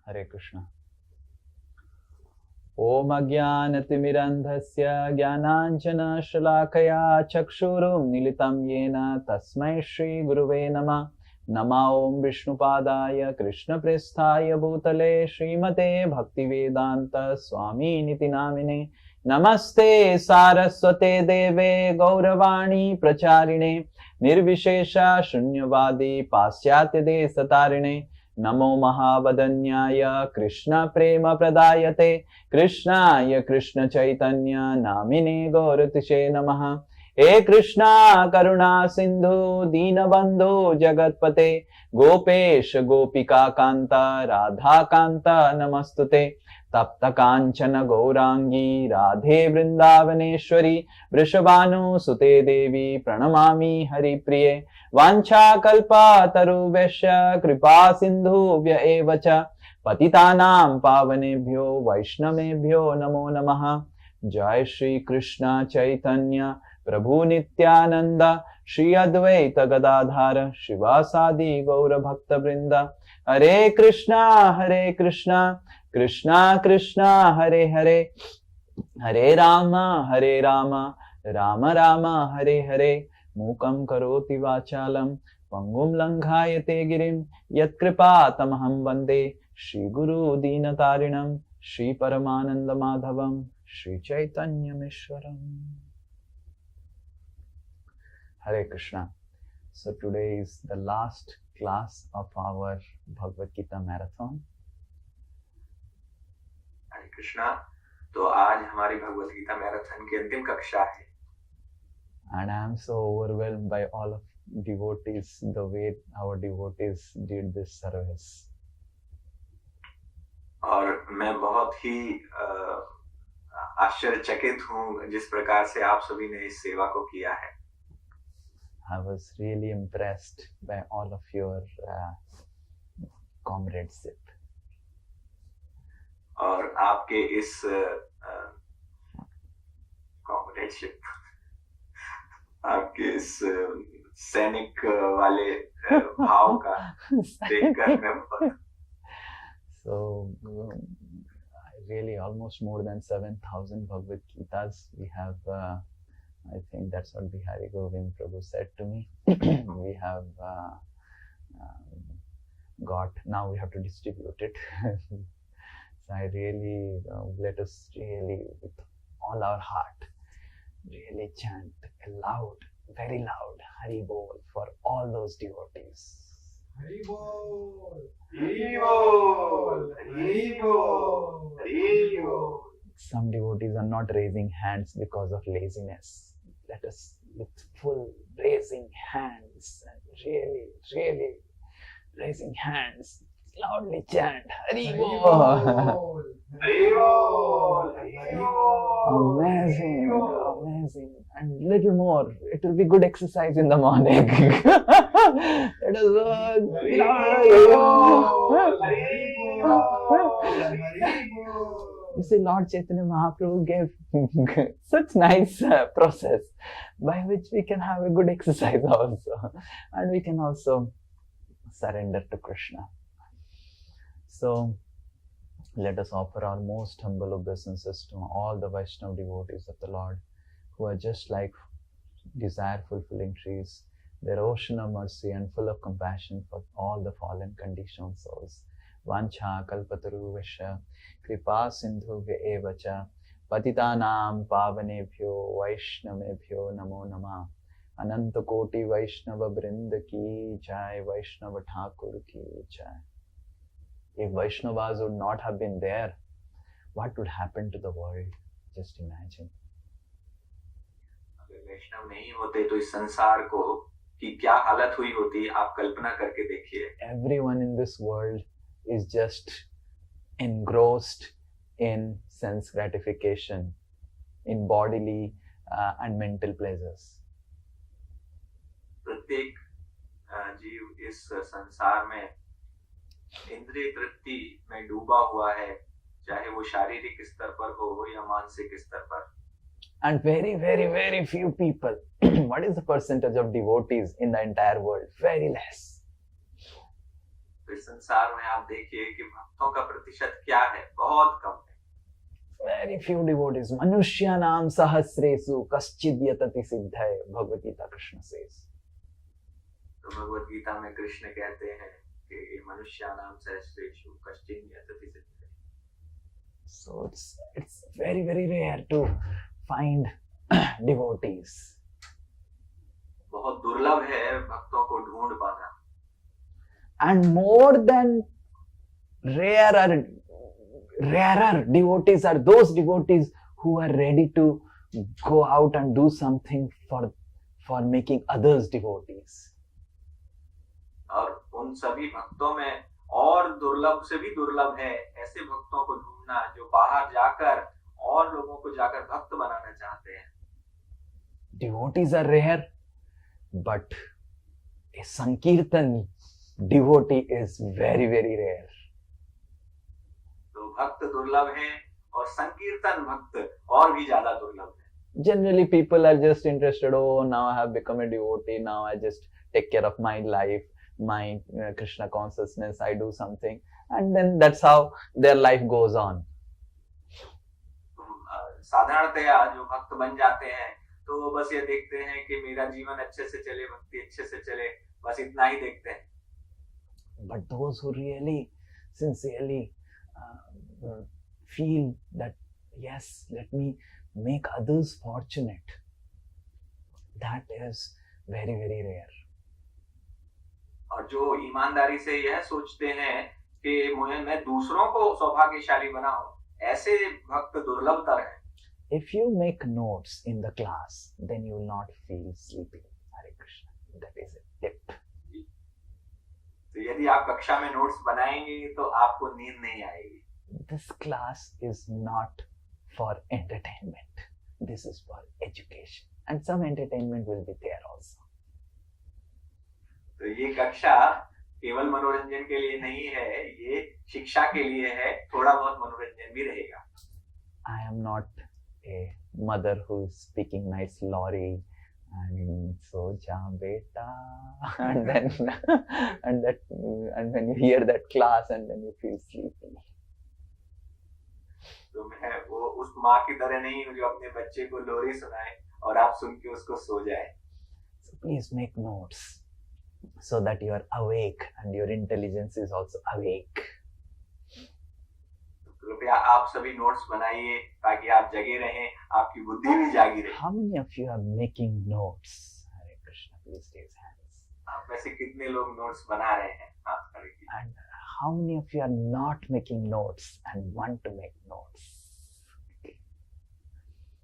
Hare Krishna. Om Ajnanatimirandhasya Jnananjana Shalakaya Chakshurum Militam Yena Tasmai Shri Guruve Namah. Nama Om Vishnupadaya Krishna Presthaya Bhutale Srimate Bhaktivedanta Swami Niti Namine. Namaste Saraswate Deve Gauravani Pracharine Nirvishesha Shunyavadi Pasyatya Desatarine. Namo Mahavadanyaya Krishna Prema Pradayate Krishnaya Krishna Chaitanya Namine Gauratishe Namaha. He Krishna Karuna Sindhu Dinabandhu Jagatpate Gopesh Gopika Kanta Radha Kanta Namastute Tapta Kanchana Gaurangi Radhe Vrindavaneshwari Vrishabhanu Sute Devi Pranamami Hari Priye Vancha Kalpa Tarubhesha Kripa Sindhubhya Evacha Patitanam Pavanebhyo Vaishnavebhyo Namo Namaha. Jai Shri Krishna Chaitanya Prabhu Nityananda Shri Advaita Gadadhara Shivasadi Gaura Bhakta Vrinda. Hare Krishna Krishna Krishna Hare Hare Hare Rama Rama Rama Hare Hare. Mukam karoti vachalam pangum langhayate girim yat kripa tamaham vande Shri Guru Dinatarinam Shri Paramananda Madhavam Shri Chaitanya Mishwaram. Hare Krishna. So today is the last class of our Bhagavad Gita marathon. हरे कृष्णा. तो आज हमारी Bhagavad Gita marathon की अंतिम कक्षा है. And I am so overwhelmed by all of devotees, the way our devotees did this service. और मैं बहुत ही आश्चर्यचकित हूँ जिस प्रकार से आप सभी ने इस सेवा को किया है. I was really impressed by all of your comradeship. और आपके इस comradeship, आपके इस सैनिक वाले भाव का देखकर मैं बहुत. So really almost more than 7,000 Bhagavad Gitas we have. I think that's what Bihari Govind Prabhu said to me. We have got, now we have to distribute it. So I really, let us really with all our heart, really chant loud, very loud, Hari Bol for all those devotees. Hari Bol, Hari Bol, Hari Bol, Hari Bol. Some devotees are not raising hands because of laziness. Let us with full raising hands and really, really raising hands, loudly chant Hari Bol. Hari Bol, Hari Bol. Amazing, amazing. And little more, it will be good exercise in the morning. Let us work. Hari Bol, Hari Bol, Hari Bol. You see, Lord Chaitanya Mahaprabhu gave such nice process by which we can have a good exercise also. And we can also surrender to Krishna. So, let us offer our most humble obeisances to all the Vaishnava devotees of the Lord who are just like desire fulfilling trees. They're ocean of mercy and full of compassion for all the fallen conditioned souls. Vancha kalpataruvasya kripa sindhubhya evacha patitanam pavanebhyo vaishnavebhyo namo namah. Ananta koti Vaishnava Brinda ki jai, Vaishnava Thakur ki jai. If Vaishnavas would not have been there, what would happen to the world? Just imagine. अगर वैष्णव नहीं होते तो इस संसार को की क्या हालत हुई होती, आप कल्पना करके देखिए. Everyone in this world is just engrossed in sense gratification, in bodily and mental pleasures. प्रत्येक जीव इस संसार में इंद्रिय तृप्ति में डूबा हुआ है, चाहे वो शारीरिक स्तर पर हो या मानसिक स्तर पर. And very, very, very few people. What is the percentage of devotees in the entire world? Very less. तो इस संसार में आप देखिए कि भक्तों का प्रतिशत क्या है, बहुत कम है। Very few devotees. Manushyanam sahasresu kaschid yatati siddhaya. Bhagavad Gita Krishna says. तो भगवत गीता में कृष्ण कहते हैं कि मनुष्यानाम सहस्रेषु कश्चिन यतति सिद्धये। So it's very, very rare to find devotees. बहुत दुर्लभ है भक्तों को ढूंढ पाना। And more than rarer devotees are those devotees who are ready to go out and do something for making others devotees. और उन सभी भक्तों में और दुर्लभ से भी दुर्लभ है ऐसे भक्तों को ढूंढना जो बाहर जाकर और लोगों को जाकर भक्त बनाना चाहते हैं। Devotees are rare, but a Sankirtan devotee is very, very rare. तो भक्त दुर्लभ हैं और संकीर्तन भक्त और भी ज्यादा दुर्लभ है। Generally, people are just interested, oh, now I have become a devotee, now I just take care of my life, my Krishna consciousness, I do something, and then that's how their life goes on. साधारणतया जो भक्त बन जाते हैं तो बस ये देखते हैं कि मेरा जीवन अच्छे से चले, भक्ति अच्छे से चले, बस इतना ही देखते हैं। But those who really, sincerely feel that, yes, let me make others fortunate, that is very, very rare. और जो ईमानदारी से यह सोचते हैं कि मैं दूसरों को सौभाग्यशाली बनाऊं, ऐसे भक्त दुर्लभतर हैं। If you make notes in the class, then you will not feel sleepy. Hare Krishna. That is a tip. तो यदि आप कक्षा में नोट्स बनाएंगे तो आपको नींद नहीं आएगी। This class is not for entertainment. This is for education. And some entertainment will be there also. तो ये कक्षा केवल मनोरंजन के लिए नहीं है, ये शिक्षा के लिए है, थोड़ा बहुत मनोरंजन भी रहेगा। I am not a mother who is speaking nice lorry and so ja beta and then and when you hear that class and then you feel sleepy. तो मैं वो उस माँ की तरह नहीं हूँ जो अपने बच्चे को लोरी सुनाए और आप सुन के उसको सो जाए। So please make notes so that you are awake and your intelligence is also awake. कृपया आप सभी नोट्स बनाइए ताकि आप जगे रहें, आपकी बुद्धि भी जागी रहे। How many of you are making notes? Hare Krishna, please raise hands. आप में से कितने लोग नोट्स बना रहे हैं? हाथ खड़े कीजिए। And how many of you are not making notes and want to make notes?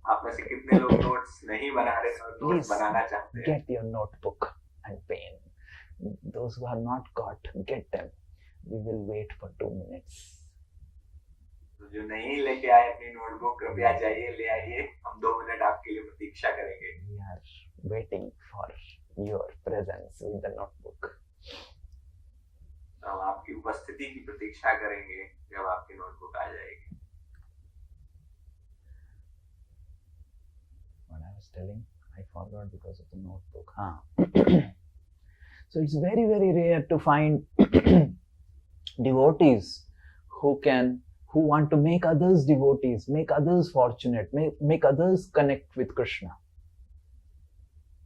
आप में से कितने लोग नोट्स नहीं बना रहे और नोट्स बनाना चाहते हैं? Get your notebook and pen. Those who have not got, get them. We will wait for 2 minutes. जो नहीं लेके आए अपनी नोटबुक कृपया जाइए, ले आइए, हम 2 मिनट आपके लिए प्रतीक्षा करेंगे। We are waiting for your presence with the notebook. हम आपकी उपस्थिति की प्रतीक्षा करेंगे जब आपकी नोटबुक आ जाएगी। What I was telling, I forgot because of the notebook. So it's very, very rare to find devotees who want to make others devotees, make others fortunate, make others connect with Krishna.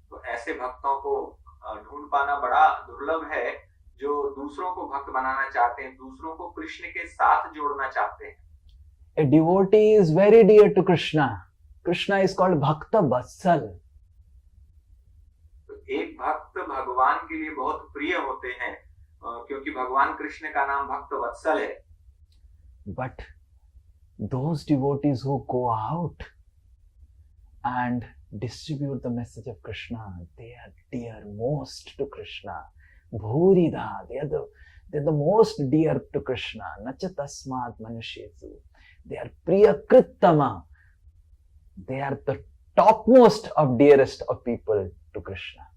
तो ऐसे भक्तों को ढूंढ पाना बड़ा दुर्लभ है जो दूसरों को भक्त बनाना चाहते हैं, दूसरों को कृष्ण के साथ जोड़ना चाहते हैं। A devotee is very dear to Krishna. Krishna is called Bhakta Vatsal. तो एक भक्त भगवान के लिए बहुत प्रिय होते हैं क्योंकि भगवान कृष्ण का नाम भक्त वत्सल है। But those devotees who go out and distribute the message of Krishna, they are dear most to Krishna. Bhurida, they're the most dear to Krishna. Nacha tasmat manushesu. They are priyakrittama. They are the topmost of dearest of people to Krishna.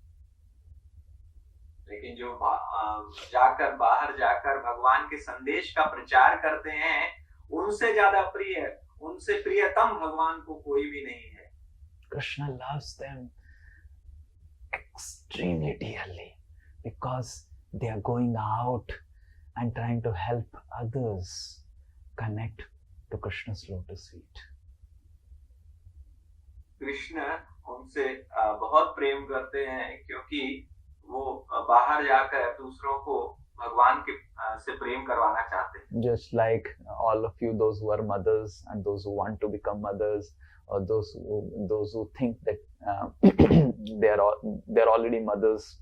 लेकिन जो बाहर जाकर भगवान के संदेश का प्रचार करते हैं, उनसे ज्यादा प्रिय, उनसे प्रियतम भगवान को कोई भी नहीं है। Krishna loves them extremely dearly because they are going out and trying to help others connect to Krishna's lotus feet. Krishna उनसे बहुत प्रेम करते हैं क्योंकि वो बाहर जाकर दूसरों को भगवान के से प्रेम करवाना चाहते हैं. Just like all of you, those who are mothers and those who want to become mothers, or those who think that they're already mothers.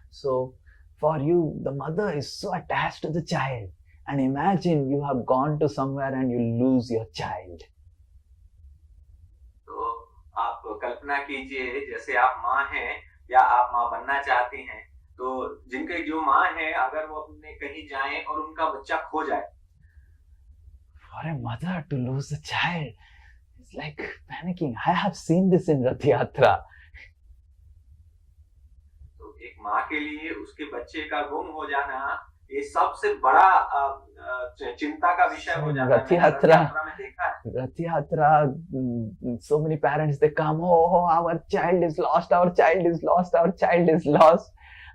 So for you, the mother is so attached to the child, and imagine you have gone to somewhere and you lose your child. तो आप कल्पना कीजिए जैसे आप माँ हैं या आप माँ बनना चाहती हैं, तो जिनके जो माँ है अगर वो अपने कहीं जाएं और उनका बच्चा खो जाए. For a mother to lose a child, it's like panicking. I have seen this in Rath Yatra. तो एक माँ के लिए उसके बच्चे का गुम हो जाना ये सबसे बड़ा चिंता का विषय हो जाता है. रथ यात्रा में देखा है. Rath Yatra, so many parents, they come, oh, our child is lost, our child is lost, our child is lost.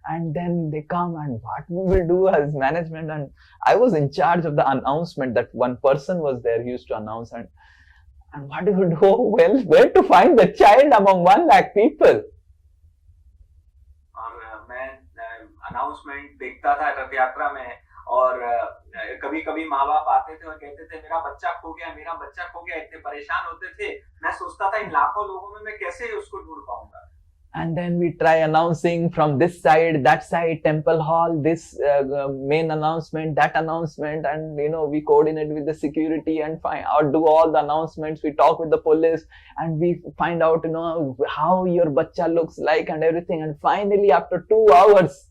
And then they come, and what we will do as management, and I was in charge of the announcement. That one person was there, he used to announce, and what do you do? Well, where to find the child among 1 lakh people? और मैं announcement देखता था रथ यात्रा में, और कभी कभी माँ बाप आते थे और कहते थे मेरा बच्चा खो गया, मेरा बच्चा खो गया. इतने परेशान होते थे. मैं सोचता था इन लाखों लोगों में मैं कैसे उसको ढूंढ पाऊंगा. And then we try announcing from this side, that side, temple hall, this main announcement, that announcement, and we coordinate with the security and do all the announcements. We talk with the police and we find out how your bacha looks like and everything. And finally, after 2 hours,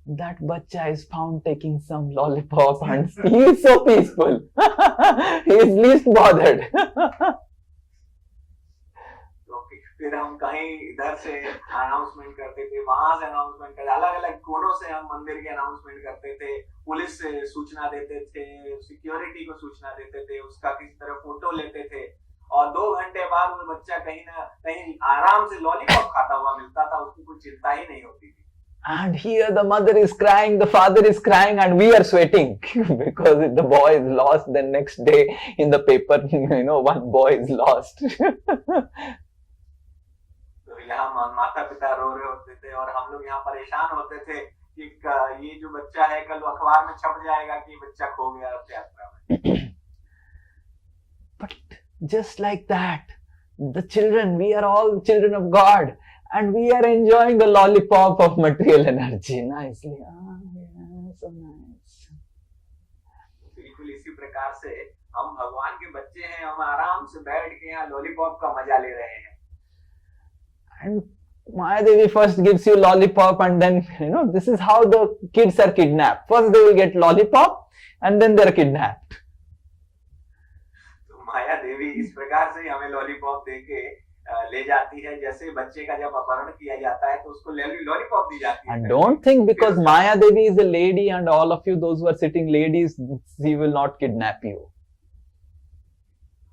that bacha is found taking some lollipop, and he is so peaceful. He is least bothered. फिर हम कहीं इधर से announcement करते थे, वहां से announcement करते, अलग अलग कोनों से हम मंदिर के अनाउंसमेंट करते थे, पुलिस से सूचना देते थे, सिक्योरिटी को सूचना देते थे, उसका किसी तरह फोटो लेते थे, और 2 घंटे बाद वो बच्चा कहीं ना कहीं आराम से लॉलीपॉप खाता हुआ मिलता था. उसकी कोई चिंता ही नहीं होती थी. And here the mother is crying, the father is crying, and we are sweating because if the boy is lost, then next day in the paper, one boy is lost. यहाँ माता पिता रो रहे होते थे और हम लोग यहाँ परेशान होते थे कि ये जो बच्चा है कल अखबार में छप जाएगा कि बच्चा खो गया रथ यात्रा में. But just like that, the children, we are all children of God, and we are enjoying the lollipop of material energy nicely. Yeah, so nice. बिल्कुल इसी प्रकार से हम भगवान के बच्चे हैं, हम आराम से बैठ के यहाँ लॉलीपॉप का मजा ले रहे हैं. And Mayadevi first gives you lollipop, and then this is how the kids are kidnapped. First they will get lollipop, and then they are kidnapped. तो माया देवी इस प्रकार से हमें लॉलीपॉप देके ले जाती है, जैसे बच्चे का जब अपहरण किया जाता है तो उसको लॉलीपॉप दी जाती है. And don't think because Mayadevi is a lady and all of you those who are sitting ladies, she will not kidnap you.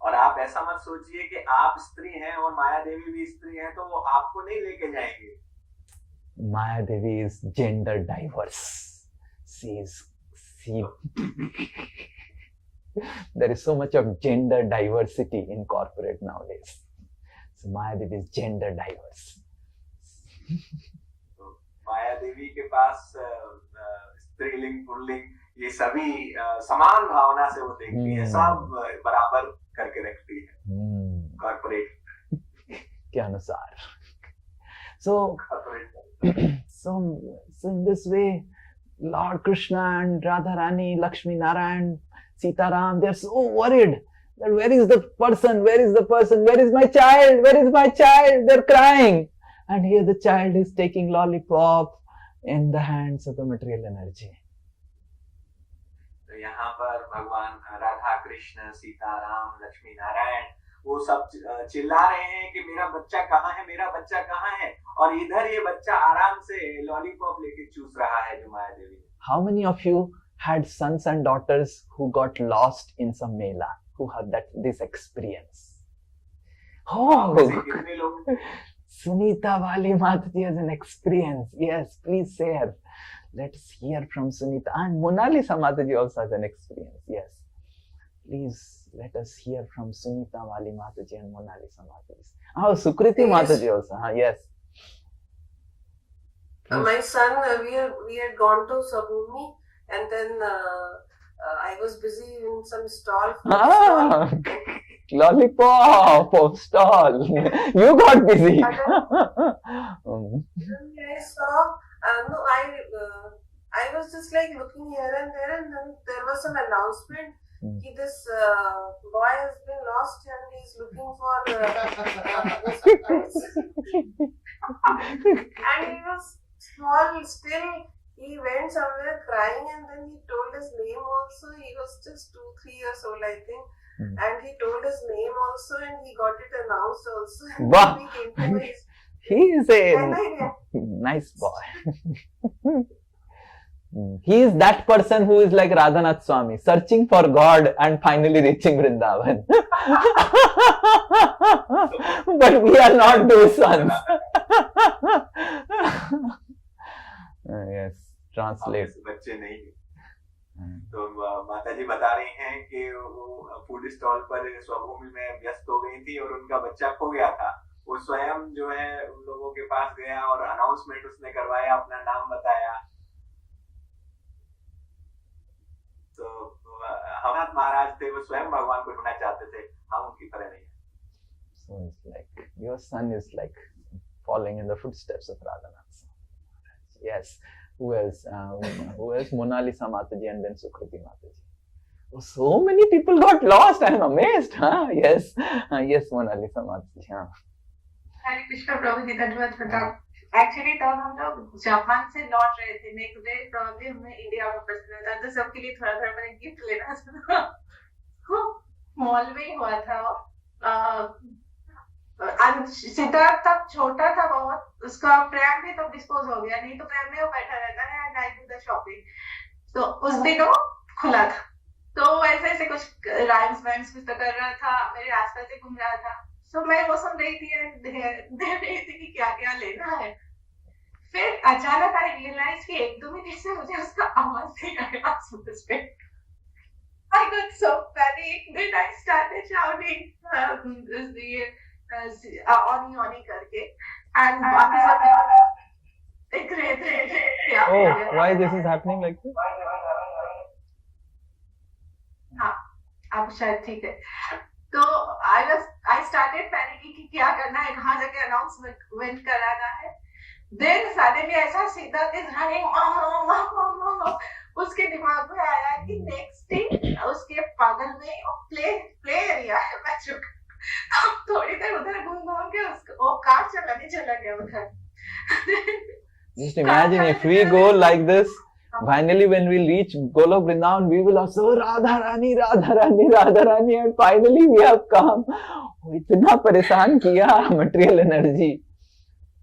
और आप ऐसा मत सोचिए कि आप स्त्री हैं और माया देवी भी स्त्री हैं तो वो आपको नहीं लेके जाएंगे. Maya Devi is gender diverse. There is so much of gender diversity in corporate nowadays. So Maya Devi is gender diverse. माया देवी के पास स्त्रीलिंग पुल्लिंग ये सभी समान भावना से वो देखती है, सब बराबर करके रखती है कॉर्पोरेट के अनुसार. So in this way, Lord Krishna and Radharani, Lakshmi Narayan, Sita Ram, they are so worried that where is the person, where is the person, where is my child, where is my child, they're crying. And here the child is taking lollipop in the hands of the material energy. तो यहाँ पर भगवान राधा कृष्ण सीता राम लक्ष्मी नारायण वो सब चिल्ला रहे हैं कि मेरा बच्चा कहाँ है, मेरा बच्चा कहाँ है, और इधर ये बच्चा आराम से लॉलीपॉप लेके चूस रहा है जो माया देवी. How many of you had sons and daughters who got lost in some mela, who had this experience? Oh, कितने लोग? Sunita Wali Mataji has an experience. Yes, please share. Let's hear from Sunita. And Monalisa Mataji also has an experience. Yes. Please let us hear from Sunita Wali Mataji and Monalisa Mataji. Oh, Sukriti Yes. Mataji also. Yes. My son, we had gone to Sabumi, and then I was busy in some stall. Ah, lollipop stall. You got busy. I saw, no, I was just like looking here and there, and then there was an announcement. This boy has been lost and he's looking for and he was small still. He went somewhere crying, and then he told his name also. He was just 2-3 years old, I think. And he told his name also, and he got it announced also. And Wow. we came to his He is a and I nice boy. He is that person who is like Radhanath Swami, searching for God and finally reaching Vrindavan. But we are not those sons. Yes, translate. बच्चे नहीं हैं। तो माता जी बता रही हैं कि वो फूड स्टॉल पर स्वभूमि में व्यस्त हो गई थी और उनका बच्चा खो गया था। वो स्वयं जो है उन लोगों के पास गया और अनाउंसमेंट उसने करवाया, अपना नाम बताया। तो हमारे महाराज थे, वो स्वयं भगवान को ढूंढना चाहते थे, हम उनकी तरह नहीं। So it's like your son is like following in the footsteps of Radhanath. Yes. Who else? Who else? Monalisa Mataji and then Sukriti Mataji. Oh, so many people got lost. I am amazed. Huh? Yes. Yes, Monalisa Mataji. Huh? हरे कृष्ण प्रभु जी धन्यवाद Pratap. Actually तब हम लोग Japan से लौट रहे थे, next day problem हमें India वापस जाना था, तो सबके लिए थोड़ा थोड़ा मैंने गिफ्ट लेना था। मॉल में ही हुआ था वो। सिद्धार्थ तब छोटा था बहुत, उसका प्रेम भी तब डिस्पोज हो गया, नहीं तो प्रेम में वो बैठा रहता है and I do the shopping. तो उस दिन वो खुला था, तो ऐसे ऐसे कुछ राइम्स वाइम्स कुछ तो कर रहा था, मेरे आसपास से घूम रहा था। तो मैं वो सुन रही थी, देख रही थी कि क्या क्या लेना है। फिर अचानक आई रियलाइज कि 1-2 मिनट से मुझे उसका आवाज नहीं आया आसपास पे। I got so panicked that I started shouting Oni करके एंड बाकी सब देख रहे थे। Oh, why this is happening like this? हाँ, अब शायद ठीक है। तो I started panicking कि क्या करना है, कहाँ जाके अनाउंसमेंट कराना है। Then suddenly ऐसा सीधा इज रनिंग, उसके दिमाग में आया कि नेक्स्ट डे उसके पागल में प्ले एरिया है बच्चों का। थोड़ी देर उधर घूम के उसको वो कार चला गया उधर। Just imagine if we go like this, finally when we reach Golok Vrindavan, we will also Radharani, Radharani, Radharani, and finally we have come. इतना परेशान किया material energy.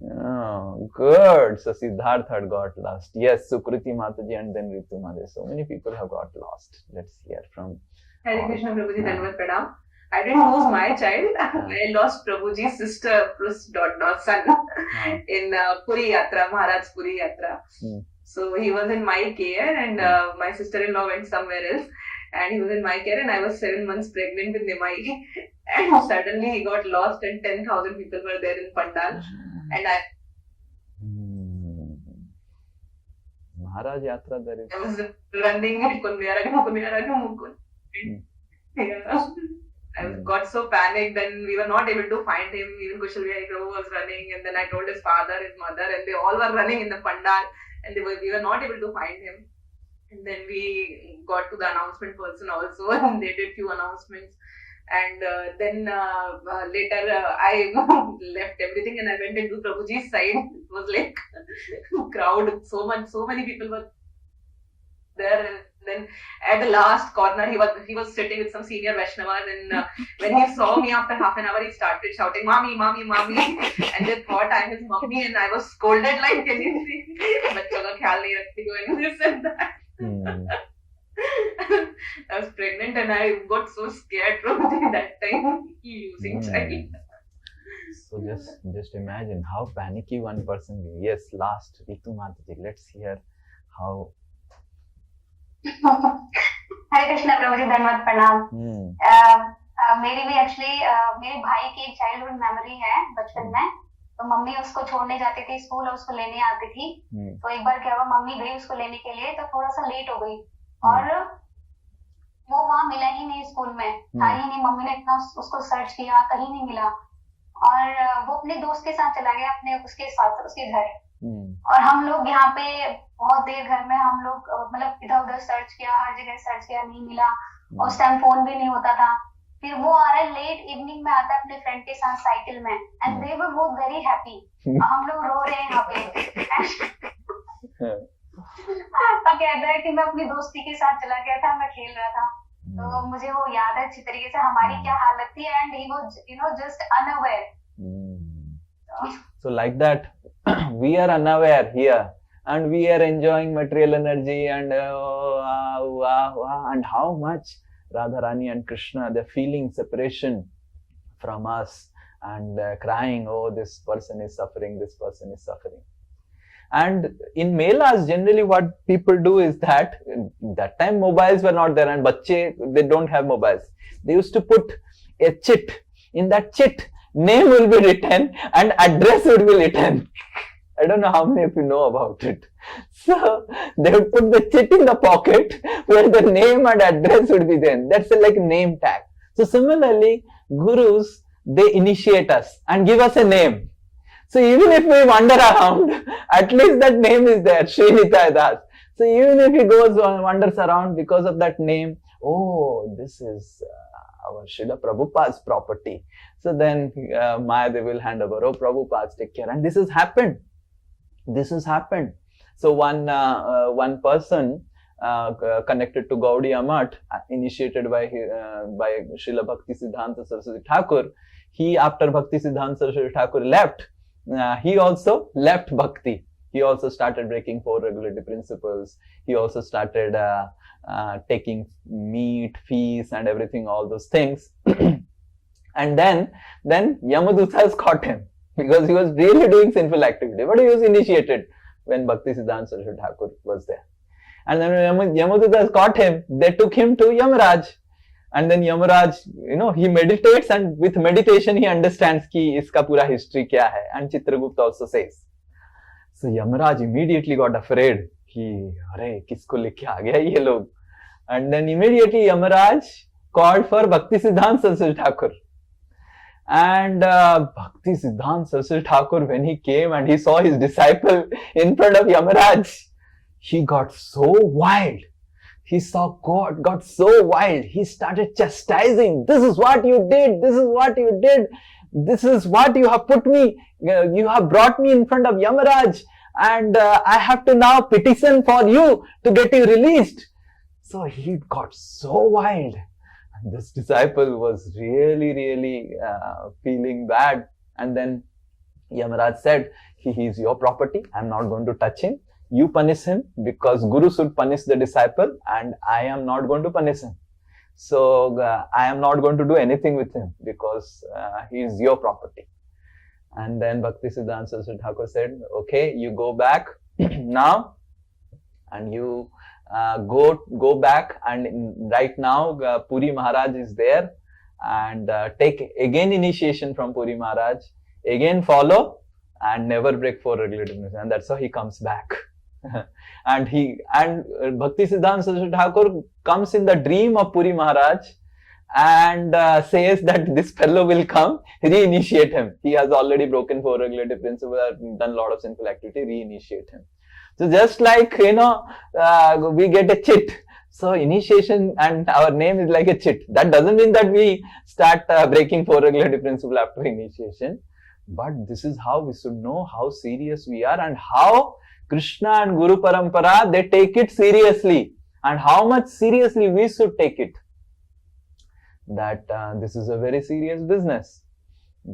Oh, good. So Siddharth had got lost. Yes, Sukriti Mataji and then Ritu Mataji. So many people have got lost. Let's hear from. हरे कृष्ण प्रभु जी धन्यवाद प्रणाम। I didn't lose my child. I lost Prabhuji's sister plus son in Puri Yatra, Maharaj Puri Yatra. So he was in my care and my sister-in-law went somewhere else and he was in my care and I was 7 months pregnant with Nimai and suddenly he got lost and 10,000 people were there in Pandal and I Maharaj Yatra there is. I was running Mukund. I got so panicked and we were not able to find him. Even Kushal Bihari Prabhu was running and then I told his father, his mother and they all were running in the pandal and we were not able to find him. And then we got to the announcement person also and they did few announcements. And then later I left everything and I went into Prabhuji's side. It was like crowd, so many people were there. And then at the last corner, he was sitting with some senior Vaishnavas, and when he saw me after half an hour, he started shouting, "Mommy, mommy, mommy!" And they thought I'm his mommy, and I was scolded like anything. बच्चों का ख्याल नहीं रखती हो, and this and that. I was pregnant, and I got so scared from that time. Losing child. So just imagine how panicky one person will be. Yes, last Ritu Mataji. Let's hear How? हरे कृष्णा प्रभु जी, धन्यवाद, प्रणाम। मेरी भी actually मेरे भाई की एक childhood memory है बचपन में। तो मम्मी उसको छोड़ने जाती थी स्कूल और उसको लेने आती थी। तो एक बार क्या हुआ, मम्मी गई उसको लेने के लिए तो थोड़ा सा लेट हो गई और वो वहां मिला ही नहीं, स्कूल में था ही नहीं। मम्मी ने इतना उसको सर्च किया, कहीं नहीं मिला। और वो अपने दोस्त के साथ चला गया, अपने उसके साथ उसके घर। और हम लोग यहाँ पे बहुत देर घर में हम लोग मतलब इधर उधर सर्च किया, हर जगह सर्च किया, नहीं मिला। उस टाइम फोन भी नहीं होता था। फिर वो आ रहा है, लेट इवनिंग में आता है अपने फ्रेंड के साथ साइकिल में, and they were both very happy. हम लोग रो रहे हैं यहाँ पे। तो कहता है कि मैं अपनी दोस्ती के साथ चला गया था, मैं खेल रहा था। तो मुझे वो याद है अच्छी तरीके से हमारी क्या हालत थी, and he was just unaware. So like that, we are unaware here, and we are enjoying material energy, and and how much Radharani and Krishna, they're feeling separation from us, and crying, oh, this person is suffering, this person is suffering. And in melas, generally what people do is that time mobiles were not there, and bache, they don't have mobiles. They used to put a chit. In that chit, name will be written and address would be written. I don't know how many of you know about it. So they would put the chit in the pocket where the name and address would be there. That's like a name tag. So similarly, gurus, they initiate us and give us a name. So even if we wander around, at least that name is there, Srinitaya Das. So even if he goes wanders around because of that name, oh, this is our Srila Prabhupada's property. So then Mayadevi will hand over, oh, Prabhupada, take care. And this has happened. This has happened. So one person connected to Gaudiya Math, initiated by Srila Bhakti Siddhanta Saraswati Thakur, he, after Bhakti Siddhanta Saraswati Thakur left, he also left Bhakti. He also started breaking 4 regulative principles. He also started taking meat, feast and everything, all those things. And then Yamadutas caught him because he was really doing sinful activity. But he was initiated when Bhakti Siddhanta Saraswati Thakur was there. And then when Yamadutas caught him, they took him to Yamaraj. And then Yamaraj, he meditates, and with meditation he understands ki iska pura history kya hai. And Chitragupta also says. So Yamaraj immediately got afraid. Ki, arey, kisko lekke aa gaya ye log? And then immediately Yamaraj called for Bhakti Siddhanta Saraswati Thakur. And Bhakti Siddhanta Saraswati Thakur, when he came and he saw his disciple in front of Yamaraj, he got so wild. He saw God got so wild. He started chastising. This is what you did. This is what you did. This is what you have put me. You have brought me in front of Yamaraj. And I have to now petition for you to get you released. So he got so wild. And this disciple was really feeling bad. And then Yamaraj said, he is your property. I am not going to touch him. You punish him, because Guru should punish the disciple, and I am not going to punish him. So I am not going to do anything with him because he is your property. And then Bhakti Siddhanta Saraswati Thakur said, okay, you go back now, and you go back, and right now Puri Maharaj is there, and take again initiation from Puri Maharaj, again follow, and never break 4 regulative principles. And that's how he comes back. and Bhakti Siddhanta Saraswati Thakur comes in the dream of Puri Maharaj and says that this fellow will come, reinitiate him. He has already broken 4 regulative principles, done a lot of sinful activity, reinitiate him. So just like, we get a chit. So initiation, and our name is like a chit. That doesn't mean that we start breaking 4 regulative principles after initiation. But this is how we should know how serious we are, and how Krishna and Guru Parampara, they take it seriously, and how much seriously we should take it. That this is a very serious business.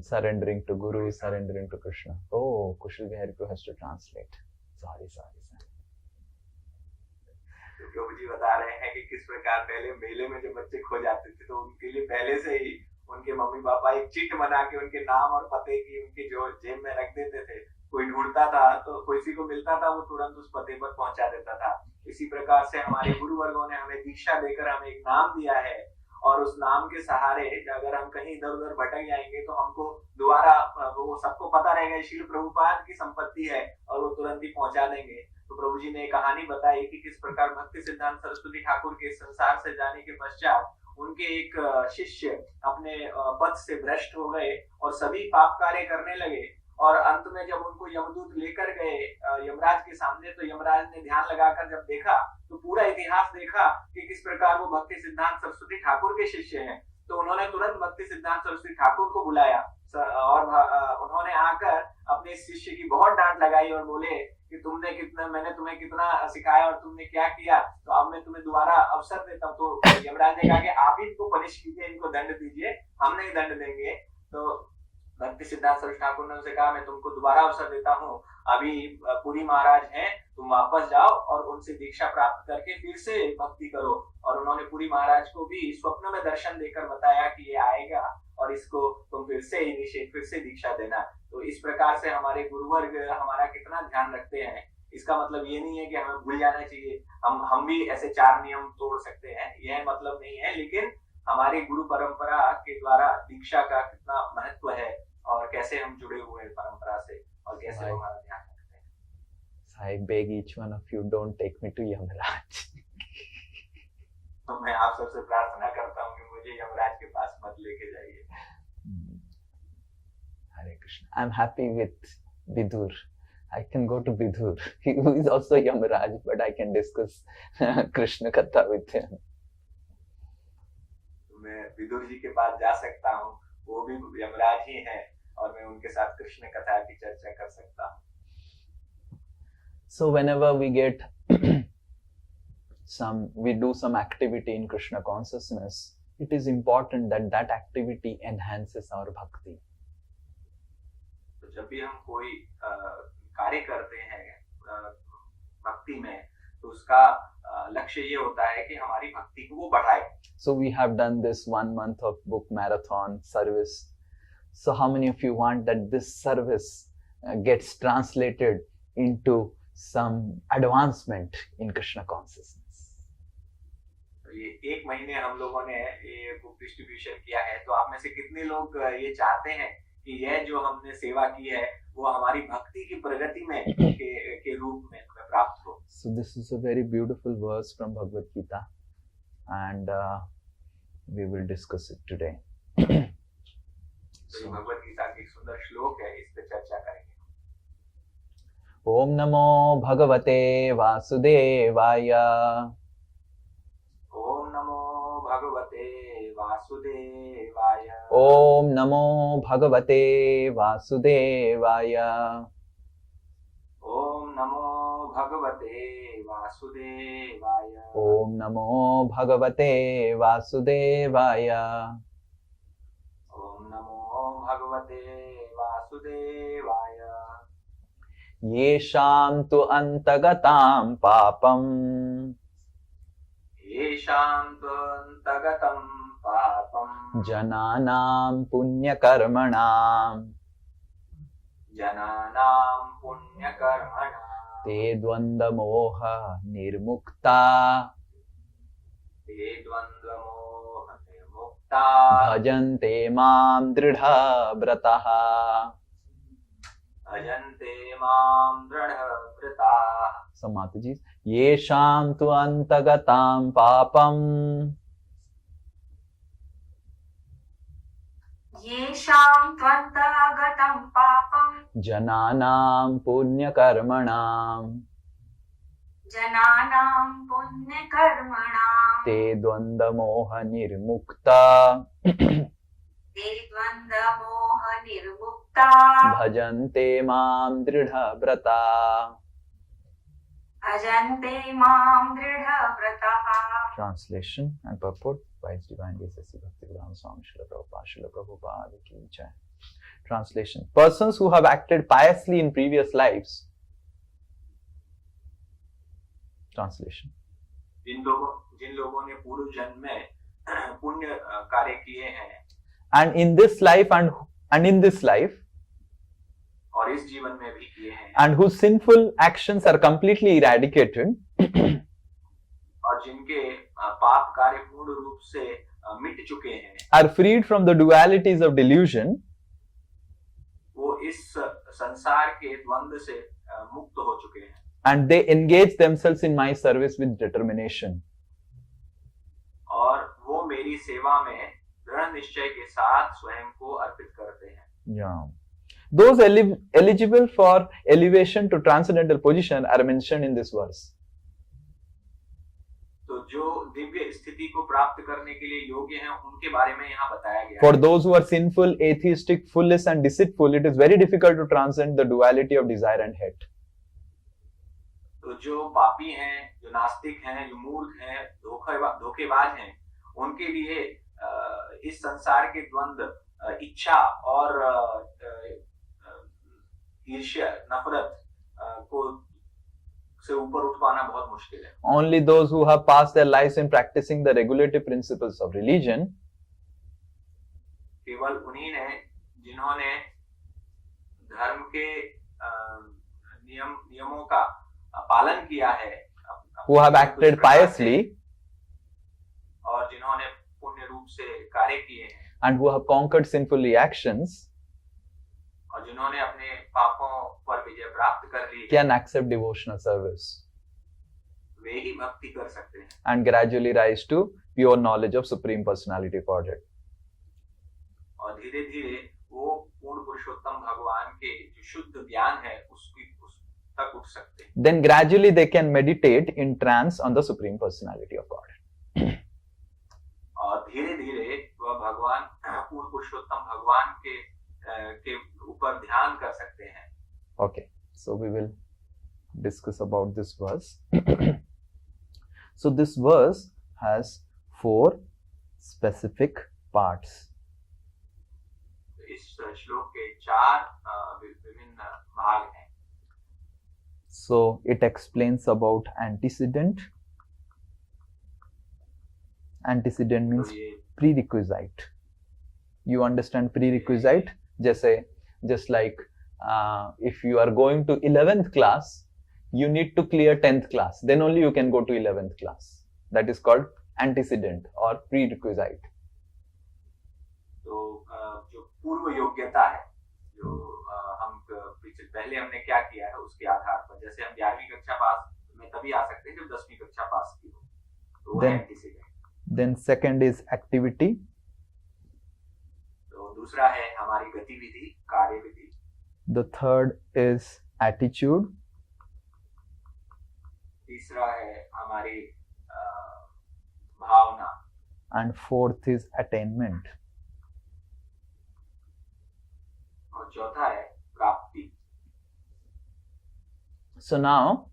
Surrendering to Guru, surrendering to Krishna. Oh, Kushal Bihari has to translate. Sorry. प्रभु जी बता रहे हैं कि किस प्रकार पहले मेले में जब बच्चे खो जाते थे तो उनके लिए पहले से ही उनके मम्मी पापा एक चिट बना के उनके नाम और पते की उनके जो जेब में रख देते थे, कोई ढूंढता था तो किसी को मिलता था वो तुरंत उस पते पर पहुंचा देता था। इसी प्रकार से हमारे गुरुवर्गों ने हमें दीक्षा देकर हमें एक नाम दिया है, और उस नाम के सहारे अगर हम कहीं इधर उधर भटक जाएंगे तो हमको दोबारा वो सबको पता रहेगा शील प्रभुपाद की संपत्ति है और वो तुरंत ही पहुंचा देंगे। तो प्रभु जी ने एक कहानी बताई कि किस प्रकार भक्ति सिद्धांत सरस्वती ठाकुर के संसार से जाने के पश्चात उनके एक शिष्य अपने पद से भ्रष्ट हो गए और सभी पाप कार्य करने लगे, और अंत में जब उनको यमदूत लेकर गए यमराज के सामने, तो यमराज ने ध्यान लगाकर जब देखा तो पूरा इतिहास देखा कि किस प्रकार वो भक्ति सिद्धांत सरस्वती ठाकुर के शिष्य हैं। तो उन्होंने तुरंत भक्ति सिद्धांत सरस्वती ठाकुर को बुलाया और उन्होंने आकर अपने शिष्य की बहुत डांट लगाई और बोले कि मैंने तुम्हें कितना सिखाया और तुमने क्या किया, तो अब मैं तुम्हें दोबारा अवसर देता हूँ। तो यमराज ने कहा कि आप ही इनको पनिश कीजिए, इनको दंड दीजिए, हम नहीं दंड देंगे। तो भक्ति सिद्धांत सरस्वती ठाकुर ने उनसे कहा मैं तुमको दोबारा अवसर देता हूँ, अभी पुरी महाराज हैं, तुम वापस जाओ और उनसे दीक्षा प्राप्त करके फिर से भक्ति करो। और उन्होंने पुरी महाराज को भी स्वप्न में दर्शन देकर बताया कि ये आएगा और इसको तुम फिर से दीक्षा देना। तो इस प्रकार से हमारे गुरुवर्ग हमारा कितना ध्यान रखते हैं। इसका मतलब ये नहीं है कि हमें भूल जाना चाहिए, हम भी ऐसे 4 नियम तोड़ सकते हैं, यह मतलब नहीं है। लेकिन हमारी गुरु परंपरा के द्वारा दीक्षा का कितना महत्व है और कैसे हम जुड़े हुए हैं परंपरा से और कैसे हमारा ध्यान रखते हैं। I beg each one of you, don't take me to Yamaraj. तो मैं आप सबसे प्रार्थना करता हूँ कि मुझे यमराज के पास मत लेके जाइए। Hare Krishna. I'm happy with Vidur. I can go to Vidur. He is also Yamaraj, but I can discuss Krishna Katha with him. मैं विदुर जी के पास जा सकता हूँ, वो भी यमराज ही हैं, और मैं उनके साथ कृष्ण कथा की चर्चा कर सकता हूँ। So whenever we get we do some activity in Krishna consciousness, it is important that that activity enhances our bhakti. तो जब भी हम कोई कार्य करते हैं भक्ति में, तो उसका लक्ष्य ये होता है कि हमारी भक्ति को वो बढ़ाए। So we have done this 1 month of book marathon service. So how many of you want that this service gets translated into some advancement in Krishna consciousness? तो ये 1 महीने हम लोगों ने ये बुक डिस्ट्रीब्यूशन किया है, तो आप में से कितने लोग ये चाहते हैं कि यह जो हमने सेवा की है वो हमारी भक्ति की प्रगति में के रूप में हमें प्राप्त हो। So this is a very beautiful verse from Bhagavad Gita, and we will discuss it today. तो भगवद गीता की एक सुंदर श्लोक है, इस पे चर्चा करेंगे। Om Namo Bhagavate Vasudevaya. ओम नमो भगवते वासुदेवाय। Om Namo Bhagavate Vasudevaya. ओम नमो भगवते वासुदेवाय। Om Namo Bhagavate Vasudevaya. ओम नमो भगवते वासुदेवाय। येषां तु अन्तगतां पापम् येषां त्वन्तगतं पापं जनानां पुण्यकर्मणां जनानां पुण्यकर्मणां ते द्वन्द्वमोह निर्मुक्ता ते द्वन्द्वमोह निर्मुक्ता भजन्ते मां दृढव्रतः. भजन्ते मां दृढव्रताः। So Mataji, येषां तु अन्तगतां पापम् येषां त्वन्तगतं पापं जनानां पुण्यकर्मणां जनानां पुण्यकर्मणां ते द्वन्द्वमोह निर्मुक्ता ते द्वन्द्वमोहनिर्मुक्ता भजन्ते मां दृढव्रता. भजन्ते मां दृढव्रतः. Translation and purport by His Divine Grace Sri Bhaktivedanta Swami Srila Prabhupada ki jai. Translation: persons who have acted piously in previous lives. Translation: जिन लोगों ने पूर्व जन्म में पुण्य कार्य किए हैं and in this life and in this life और और इस जीवन में भी किए हैं, and whose sinful actions are completely eradicated, और जिनके पाप कार्य पूर्ण रूप से मिट चुके हैं, are freed from the dualities of delusion, वो इस संसार के द्वंद्व से मुक्त हो चुके हैं, and they engage themselves in my service with determination. और वो मेरी सेवा में दृढ़ निश्चय के साथ स्वयं को अर्पित करते हैं. Yeah. Those eligible for elevation to transcendental position are mentioned in this verse. तो जो दिव्य स्थिति को प्राप्त करने के लिए योग्य हैं, उनके बारे में यहाँ बताया गया For है. those who are sinful, atheistic, foolish and deceitful, it is very difficult to transcend the duality of desire and hate. तो जो पापी हैं, जो नास्तिक हैं, जो मूर्ख हैं, धोखेबाज हैं, उनके लिए इस संसार के द्वंद्व, इच्छा और ईर्ष्या, नफरत को से ऊपर उठ पाना बहुत मुश्किल है. Only those who have passed their lives in practicing the regulative principles of religion, केवल उन्हीं ने जिन्होंने धर्म के नियमों का पालन किया है, who have acted piously, और जिन्होंने पुण्य रूप से कार्य किए हैं, and who have conquered sinful reactions, और जिन्होंने अपने पापों पर विजय प्राप्त कर ली है, can accept devotional service वे ही भक्ति कर सकते हैं and gradually rise to pure knowledge of Supreme Personality Godhead. और धीरे धीरे वो पूर्ण पुरुषोत्तम भगवान के जो शुद्ध ज्ञान है उस तक उठ सकते हैं. Then gradually they can meditate in trance on the Supreme Personality of Godhead. और धीरे धीरे वह भगवान पूर्ण पुरुषोत्तम भगवान के ऊपर ध्यान कर सकते हैं. Okay, so we will discuss about this verse. So this verse has 4 specific parts. इस श्लोक के 4 विभिन्न भाग हैं. So it explains about antecedent. Antecedent means तो ये prerequisite. You understand prerequisite? जैसे just like if you are going to 11th class, you need to clear 10th class. Then only you can go to 11th class. That is called antecedent or prerequisite. तो जो पूर्व योग्यता है, जो हम पहले हमने क्या किया है उसके आधार पर, जैसे हम 11वीं कक्षा पास में तभी आ सकते हैं जब 10वीं कक्षा पास की हो, तो वो है antecedent. Then second is activity. तो दूसरा है हमारी गतिविधि, कार्यविधि. The third is attitude. तीसरा है हमारी भावना. And fourth is attainment. और चौथा है प्राप्ति. So now,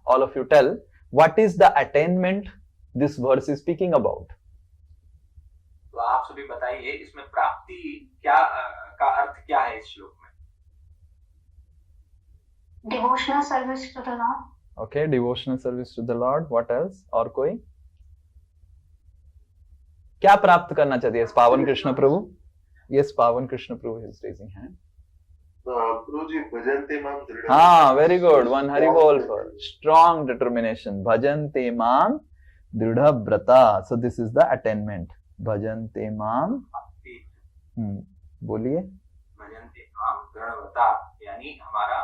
all of you tell, what is the attainment this verse is speaking about? तो आप सभी बताइए इसमें प्राप्ति क्या का अर्थ क्या है इस श्लोक में. Devotional service to the Lord. Okay, devotional service to the Lord. What else? और कोई? क्या प्राप्त करना चाहती है पावन कृष्ण प्रभु? Yes, पावन कृष्ण प्रभु is raising hand. प्रभुजी भजन्ते माम दृढ़. हाँ, very good. One Hari Bol for strong determination. Bhajante माम दृढ़ व्रता. So this is the attainment. Bhajante माम. बोलिए. भजन्ते माम दृढ़व्रता, यानी हमारा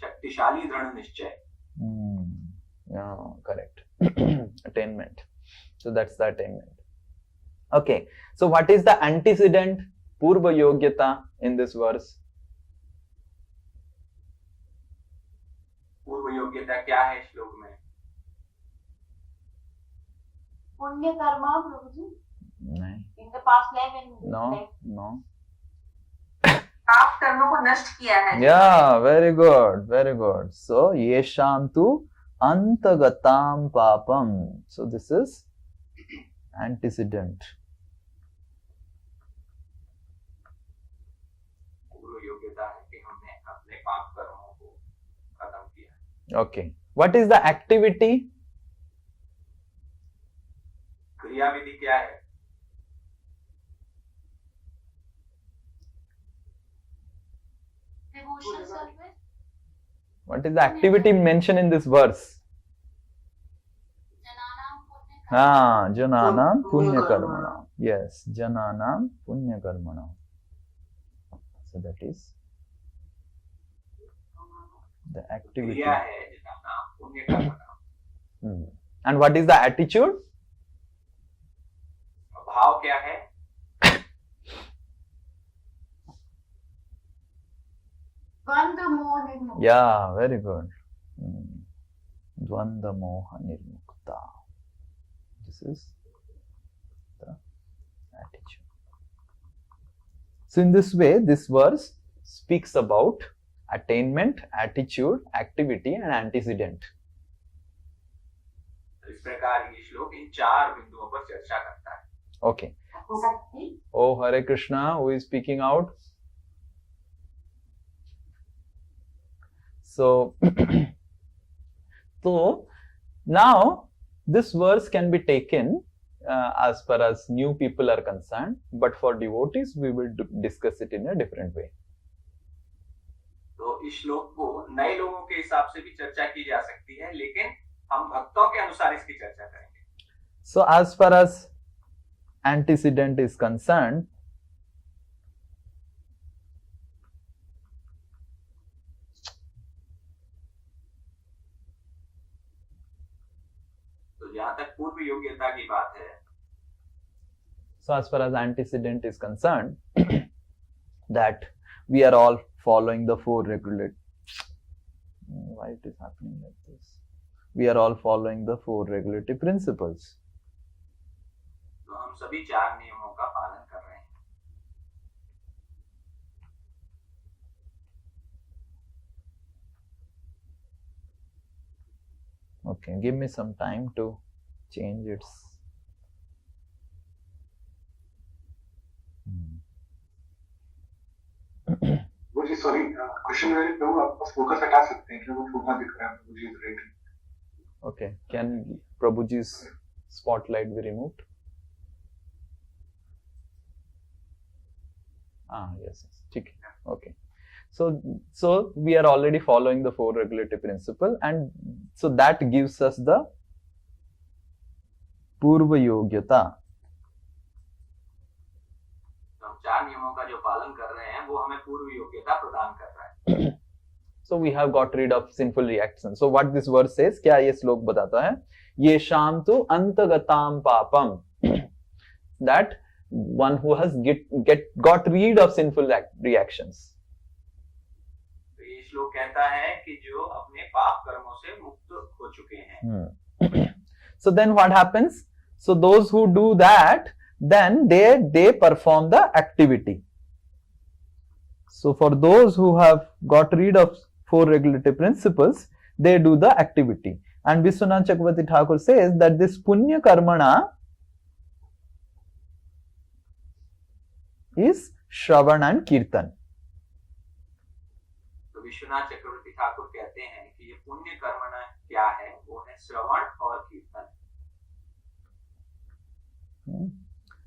शक्तिशाली दृढ़ निश्चय. Yeah, correct. Attainment. So that's the attainment. Okay. So what is the antecedent purva yogyata in this verse? पूर्व योग्यता क्या है श्लोक में? पुण्य कर्मा प्रभु जी. नहीं. In the past life and No. life. No. पाप कर्मों को नष्ट किया है. Yeah, very good, very good. So yesham tu antagatam papam. So this is antecedent. पूर्व योग्यता है कि हमने अपने पाप कर्मों को खत्म किया. Okay. What is the activity? क्रियाविधि क्या है? devotional service. What is the activity mentioned in this verse? Jananam punya Jananam punya karmana. Yes, Jananam punya karmana. So that is the activity. क्रिया है जितना पुण्य कर्म। And what is the attitude? भाव क्या है? Dvandva moha nirmukta. Yeah, very good. Dvandva moha nirmukta. This is the attitude. So in this way, this verse speaks about attainment, attitude, activity and antecedent. इस प्रकार ये श्लोक इन चार बिंदुओं पर चर्चा करता है। Okay. Oh, Hare Krishna, who is speaking out? So, so now this verse can be taken as far as new people are concerned, but for devotees we will discuss it in a different way. तो इस श्लोक को नए लोगों के हिसाब से भी चर्चा की जा सकती है, लेकिन हम भक्तों के अनुसार इसकी चर्चा करेंगे। So as far as antecedent is concerned, तो जहाँ तक पूर्व योग्यता की बात है, so as far as antecedent is concerned, that we are all following the four regulative. Why it is happening like this? We are all following the four regulative principles. तो हम सभी चार नियमों का पालन कर रहे हैं। Okay, give me some time to change its. वो जी सॉरी क्वेश्चन मेरे पे वो आप फोकस हटा सकते हैं क्योंकि वो छोटा दिख रहा है मुझे right. Okay, can Prabhuji's spotlight be removed? Yes, ठीक है, okay. So we are already following the four regulative principle, and so that gives us the पूर्व योग्यता. तो हम चार नियमों का जो पालन कर रहे हैं वो हमें पूर्व योग्यता प्रदान कर रहा है। So we have got rid of sinful reactions. So what this verse says, क्या ये श्लोक बताता है? ये शाम तो अंतगताम पापम, that one who has got rid of sinful reactions. तो ये श्लोक कहता है कि जो अपने पाप कर्मों से मुक्त हो चुके हैं। So then what happens? So those who do that, then they perform the activity. So for those who have got rid of four regulative principles, they do the activity. And Vishwanath Chakravarti Thakur says that this punya karmana is Shravan and Kirtan. तो विश्वनाथ चक्रवर्ती ठाकुर कहते हैं कि ये पुण्य कर्मणा क्या है? वो है श्रवण और कीर्तन।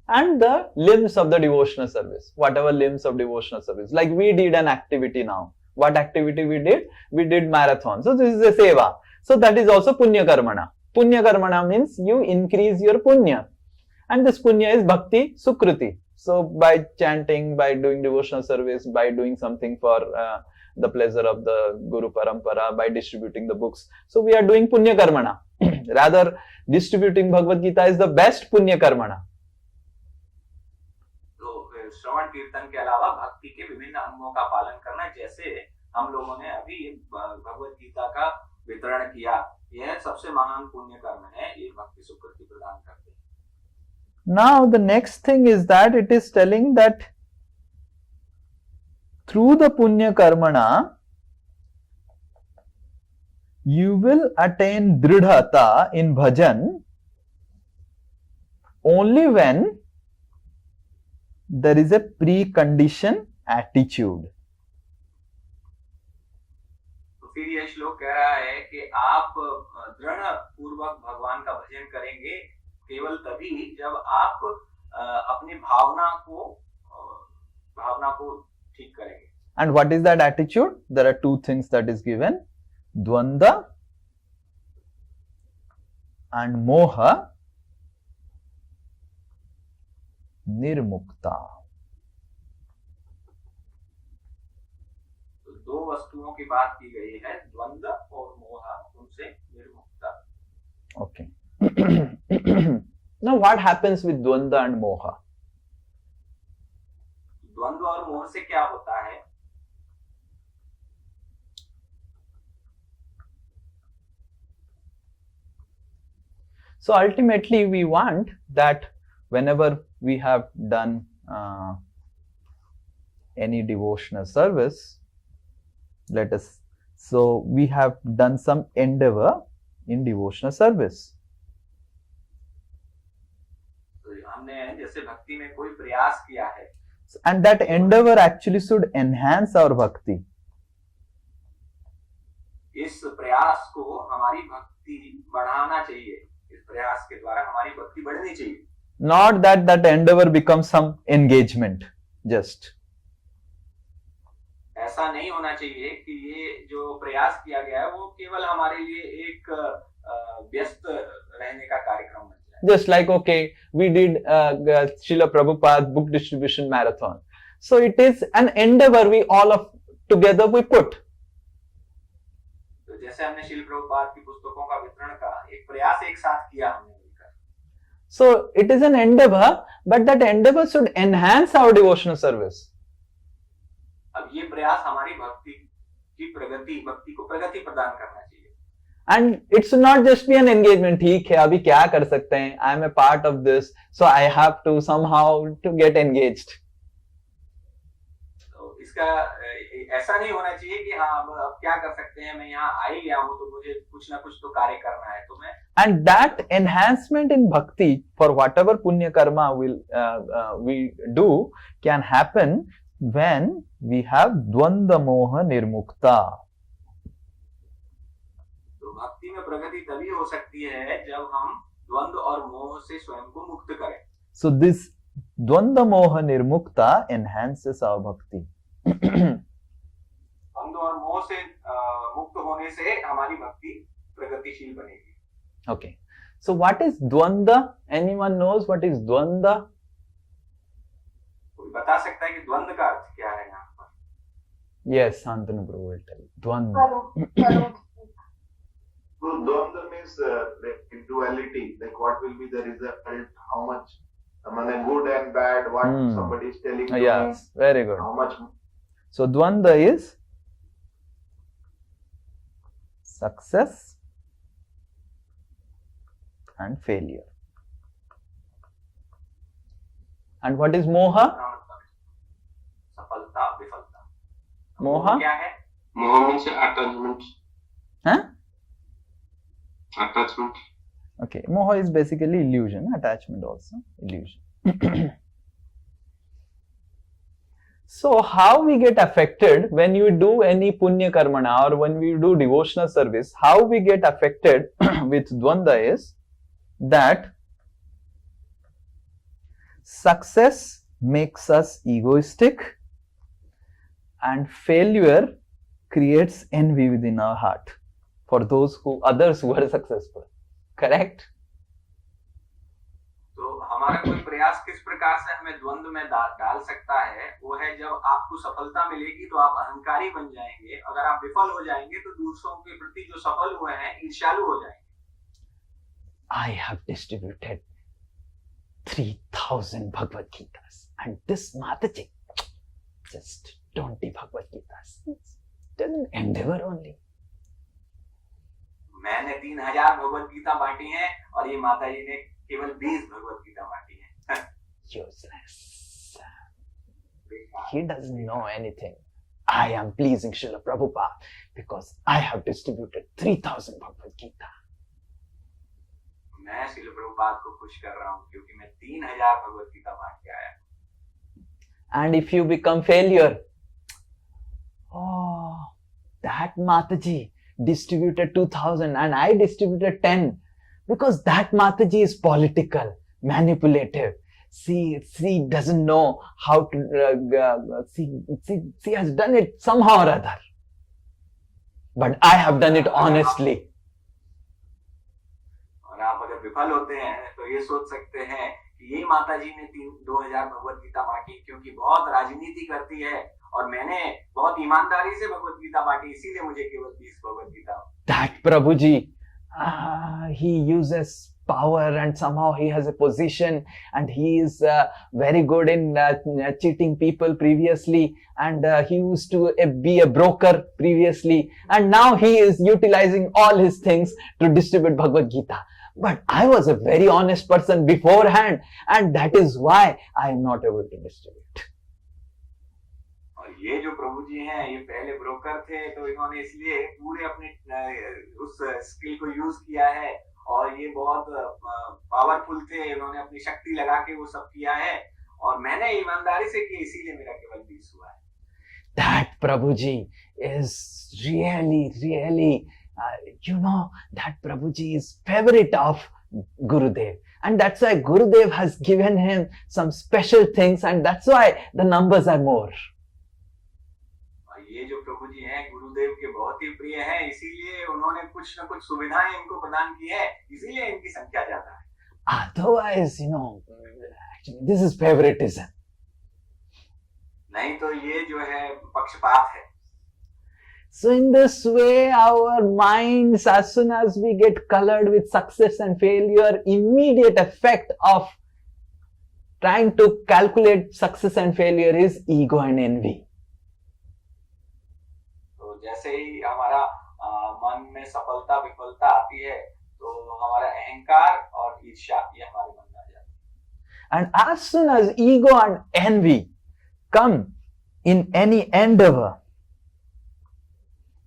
And the limbs of the devotional service, whatever limbs of devotional service, like we did an activity now. What activity we did? We did marathon. So this is a seva. So that is also punya karmana. Punya karmana means you increase your punya. And this punya is bhakti sukriti. So by chanting, by doing devotional service, by doing something for the pleasure of the Guru Parampara, by distributing the books. So we are doing punya karmana. Rather, distributing Bhagavad Gita is the best punya karmana. श्रवण कीर्तन के अलावा भक्ति के विभिन्न अंगों का पालन करना, जैसे हम लोगों ने अभी भगवत गीता का वितरण किया, यह सबसे महान पुण्य कर्म है। ये भक्ति सुकृति प्रदान करते हैं। Now the next thing is that it is telling that through the punya karmana you will attain dridhata in bhajan only when there is a precondition attitude. तो फिर यह श्लोक कह रहा है कि आप दृढ़ पूर्वक भगवान का भजन करेंगे केवल तभी जब आप अपनी भावना को ठीक करेंगे। And what is that attitude? There are two things that is given, Dvanda and Moha Nirmukta. तो दो वस्तुओं की बात की गई है, द्वंद्व और मोह, उनसे निर्मुक्ता. Okay. Now what happens with Dvanda and Moha? द्वंद्व और मोह से क्या होता है? So ultimately we want that whenever we have done any devotional service, so we have done some endeavor in devotional service. तो हमने जैसे भक्ति में कोई प्रयास किया है, And that endeavor actually should enhance our bhakti. इस प्रयास को हमारी भक्ति बढ़ाना चाहिए, इस प्रयास के द्वारा हमारी भक्ति बढ़नी चाहिए. Not that that endeavor becomes some engagement, just. ऐसा नहीं होना चाहिए कि ये जो प्रयास किया गया है वो केवल हमारे लिए एक व्यस्त रहने का कार्यक्रम बन जाए. Just like, okay, we did Srila Prabhupada book distribution marathon. So it is an endeavor we all of together we put. तो जैसे हमने श्रील प्रभुपाद की पुस्तकों का वितरण का एक प्रयास एक साथ किया हमने मिलकर. So it is an endeavor, but that endeavor should enhance our devotional service. अब ये प्रयास हमारी भक्ति की प्रगति, भक्ति को प्रगति प्रदान करना चाहिए. And it should not just be an engagement. ठीक है, अभी क्या कर सकते हैं? I am a part of this, so I have to somehow to get engaged. तो इसका ऐसा नहीं होना चाहिए कि हाँ अब क्या कर सकते हैं, मैं यहाँ आ ही गया हूँ तो मुझे कुछ ना कुछ तो कार्य करना है, तो मैं. And that enhancement in bhakti for whatever punya karma we do can happen when we have dvanda moha nirmukta. तो भक्ति में प्रगति तभी हो सकती है जब हम द्वंद्व और मोह से स्वयं को मुक्त करें. So this dvanda moha nirmukta enhances our bhakti. द्वंद्व और मोह से मुक्त होने से हमारी भक्ति प्रगतिशील बनेगी. Okay. So what is dvanda? Anyone knows what is dvanda? कोई बता सकता है कि द्वंद्व का अर्थ क्या है यहाँ पर? Yes, Shantanu Prabhu will tell. Dvanda. So Dvanda means like duality, like what will be the result, how much, good and bad, what somebody is telling to Yes, very good. how much. So dvanda is success and failure. And what is moha? सफलता विफलता. Moha? क्या है? Moha means attachment. Huh? Attachment. Okay, moha is basically illusion, attachment also, illusion. So how we get affected when you do any punya karmana or when we do devotional service, how we get affected with dvanda is that success makes us egoistic and failure creates envy within our heart for others who are successful. Correct? तो हमारा कोई प्रयास किस प्रकार से हमें द्वंद्व में डाल सकता है, वो है जब आपको सफलता मिलेगी तो आप अहंकारी बन जाएंगे, अगर आप विफल हो जाएंगे तो दूसरों के प्रति जो सफल हुए हैं ईर्ष्यालु हो जाएंगे. I have distributed 3,000 Bhagavad Gitas and this Mataji just 20 Bhagavad Gitas. It's an endeavor only. मैंने 3,000 भगवत गीता बांटी हैं और ये माता जी ने केवल 20 भगवत गीता बांटी हैं. Useless. He doesn't know anything. I am pleasing Srila Prabhupada because I have distributed 3,000 Bhagavad Gita. मैं श्रील प्रभुपाद को खुश कर रहा हूँ क्योंकि मैं 3,000 भगवत गीता बांट के आया. And if you become failure, oh, that Mataji distributed 2,000 and I distributed 10 because that Mataji is political, manipulative. she doesn't know how to, she has done it somehow or other. But I have done it honestly. और आप अगर विफल होते हैं तो ये सोच सकते हैं कि ये माता जी ने 2000 भगवत गीता बांटी क्योंकि बहुत राजनीति करती है और मैंने बहुत ईमानदारी से भगवत गीता बांटी, इसीलिए मुझे केवल 20 Bhagavad Gita. That Prabhuji, he uses power and somehow he has a position and he is very good in cheating people previously, and he used to be a broker previously, and now he is utilizing all his things to distribute Bhagavad Gita. But I was a very honest person beforehand, and that is why I am not able to distribute. और ये जो प्रभु जी हैं ये पहले broker थे, तो इन्होंने इसलिए पूरे अपने उस स्किल को यूज किया है और ये बहुत पावरफुल थे, इन्होंने अपनी शक्ति लगा के वो सब किया है और मैंने ईमानदारी से किया, इसीलिए मेरा केवल 20 हुआ है. That Prabhuji is really, that Prabhuji is favorite of Gurudev. And that's why Gurudev has given him some special things, and that's why the numbers are more. ये जो प्रभु जी हैं गुरुदेव के बहुत ही प्रिय हैं, इसीलिए उन्होंने कुछ न कुछ सुविधाएं इनको प्रदान की है, इसीलिए इनकी संख्या ज्यादा है. Otherwise, actually this is favoritism. नहीं तो ये जो है पक्षपात है. So in this way, our minds, as soon as we get colored with success and failure, immediate effect of trying to calculate success and failure is ego and envy. तो जैसे ही हमारा मन में सफलता विफलता आती है, तो हमारा अहंकार और ईर्ष्या ये हमारे मन में आ जाती है. And as soon as ego and envy come in any endeavor,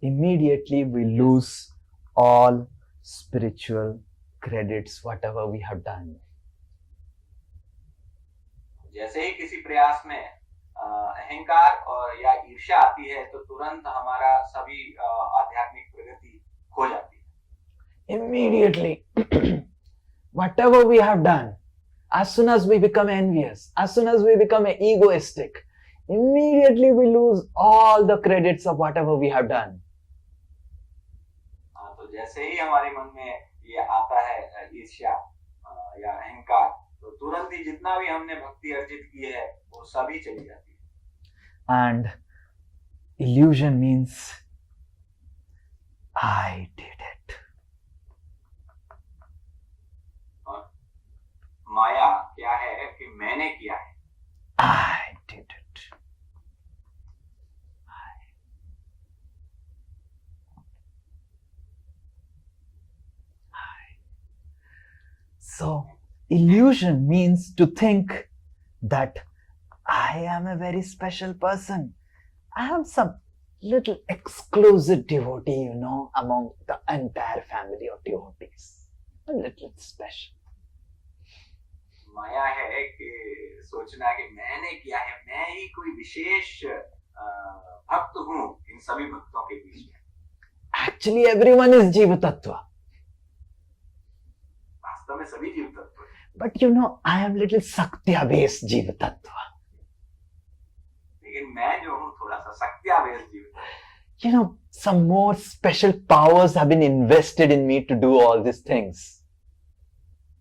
immediately we lose all spiritual credits, whatever we have done. जैसे ही किसी प्रयास में अहंकार और या ईर्ष्या आती है, तो तुरंत हमारा सभी आध्यात्मिक प्रगति खो जाती है. Immediately, whatever we have done, as soon as we become envious, as soon as we become egoistic, immediately we lose all the credits of whatever we have done. तो जैसे ही हमारे मन में ये आता है ईर्ष्या या अहंकार, तो तुरंत ही जितना भी हमने भक्ति अर्जित की है वो सभी चली जाती है. And illusion means I did it. और माया क्या है कि मैंने किया है. I did it. So, illusion means to think that I am a very special person. I am some little exclusive devotee, among the entire family of devotees. A little special. माया है कि सोचना कि मैंने किया है, मैं ही कोई विशेष भक्त हूँ इन सभी भक्तों के बीच में. Actually, everyone is Jiva Tattva. वास्तव में सभी जीव तत्व हैं. But I am little Saktya based Jiva Tattva. लेकिन मैं जो हूँ थोड़ा सा शक्त्यावेश जीव हूँ. Some more special powers have been invested in me to do all these things.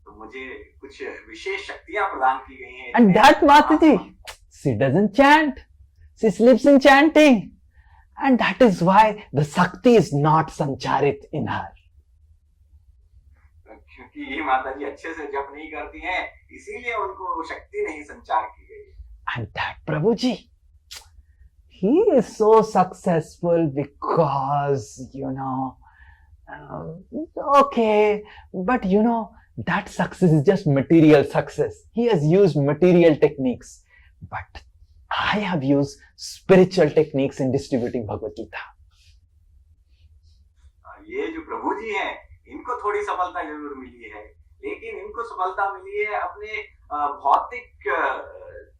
तो मुझे कुछ विशेष शक्तियां प्रदान की गई हैं. And that Mataji, she doesn't chant. She sleeps in chanting. And that is why the Sakti is not sancharit in her. क्योंकि ये माता जी अच्छे से जप नहीं करती हैं, इसीलिए उनको शक्ति नहीं संचार की गई. And that Prabhuji, he is so successful because, okay, but that success is just material success. He has used material techniques, but I have used spiritual techniques in distributing Bhagavad Gita. ये जो प्रभु जी हैं, इनको थोड़ी सफलता जरूर मिली है, लेकिन इनको सफलता मिली है अपने भौतिक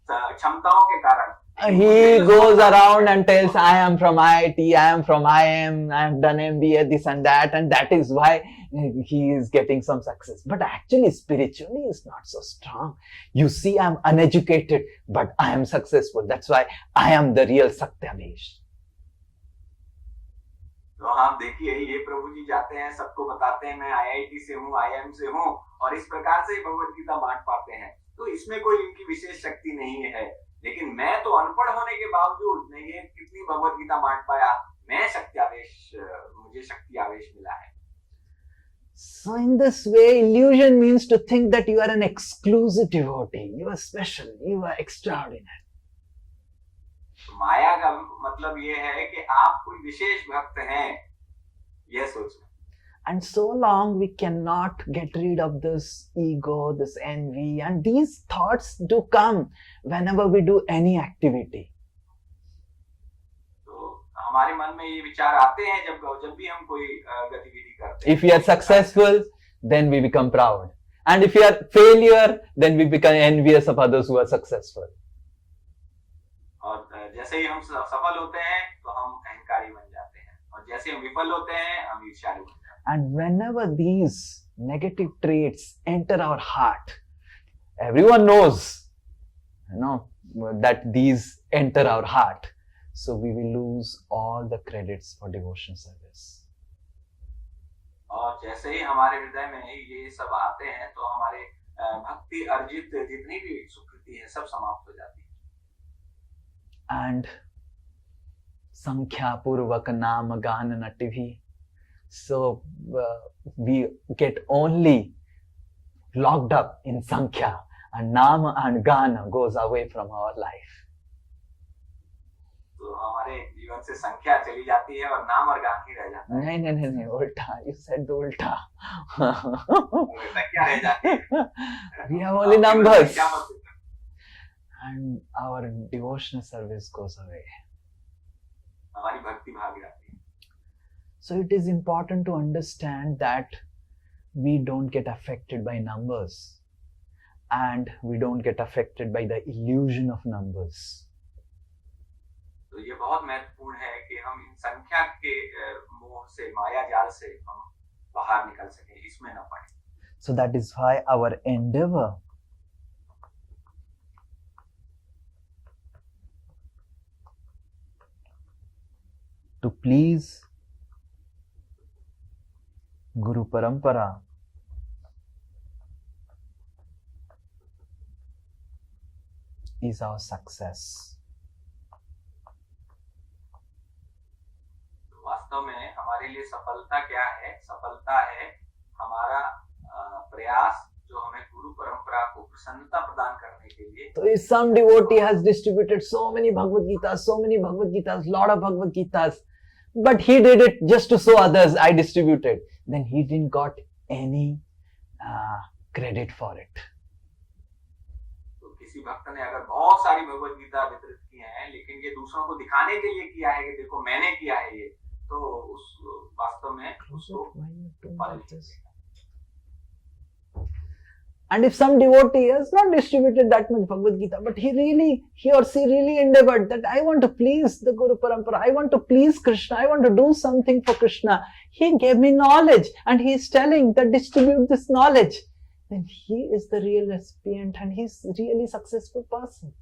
क्षमताओं के कारण, He goes around and tells, I am from IIT, I am from IIM, I have done MBA, this and that is why he is getting some success. But actually, spiritually, is not so strong. You see, I am uneducated, but I am successful. That's why I am the real Satyavesh. तो हम देखिए, ये प्रभु जी जाते हैं, सबको बताते हैं मैं आईआईटी से हूँ, आईआईएम से हूँ, और इस प्रकार से भगवत गीता बांट पाते हैं। तो इसमें कोई इनकी विशेष शक्ति नहीं है। लेकिन मैं तो अनपढ़ होने के बावजूद मैं ये कितनी भगवत गीता बांट पाया, मैं शक्त्यावेश, मुझे शक्ति आवेश मिला है। So in this way, illusion means to think that you are an exclusive devotee, you are special, you are extraordinary. माया का मतलब ये है कि आप कोई विशेष भक्त हैं, यह सोचना। And so long we cannot get rid of this ego, this envy, and these thoughts do come whenever we do any activity. तो हमारे मन में ये विचार आते हैं जब भी हम कोई गतिविधि करते हैं। If we are successful, then we become proud. And if we are failure, then we become envious of others who are successful. और जैसे ही हम सफल होते हैं तो हम अहंकारी बन जाते हैं, और जैसे हम विफल होते हैं हम ईर्ष्यालु बन जाते हैं। And whenever these negative traits enter our heart, everyone knows, that these enter our heart. So we will lose all the credits for devotion service. और जैसे ही हमारे हृदय में ये सब आते हैं तो हमारे भक्ति अर्जित जितनी भी सुकृति है सब समाप्त हो जाती है। And Sankhya Purvak Nama Gana Nativi. So we get only locked up in Sankhya, and Nama and Gana goes away from our life. तो हमारे जीवन से संख्या चली जाती है और नाम और गान ही रह जाता है। नहीं, उल्टा. You said the ulta. संख्या रह जाती है। We have only numbers. And our devotional service goes away. हमारी भक्ति भाग जाती है। So it is important to understand that we don't get affected by numbers, and we don't get affected by the illusion of numbers. तो ये बहुत महत्वपूर्ण है कि हम इन संख्या के मोह से, माया जाल से हम बाहर निकल सके, इसमें न पड़े। So that is why our endeavor to please Guru Parampara is our success. वास्तव में हमारे लिए सफलता क्या है? सफलता है हमारा प्रयास जो हमें गुरु परंपरा को प्रसन्नता प्रदान करने के लिए। So if some devotee has distributed so many Bhagavad Gitas, lot of Bhagavad Gitas, but he did it just to show others, I distributed, then he didn't got any credit for it. तो किसी भक्त ने अगर बहुत सारी भगवद गीता वितरित की हैं, लेकिन ये दूसरों को दिखाने के लिए किया है कि देखो मैंने किया है ये, तो उस वास्तव में उसको फल नहीं मिलेगा। And if some devotee has not distributed that much Bhagavad Gita, but he or she really endeavored that I want to please the Guru Parampara, I want to please Krishna, I want to do something for Krishna. He gave me knowledge and he is telling that distribute this knowledge. Then he is the real recipient and he is really successful person.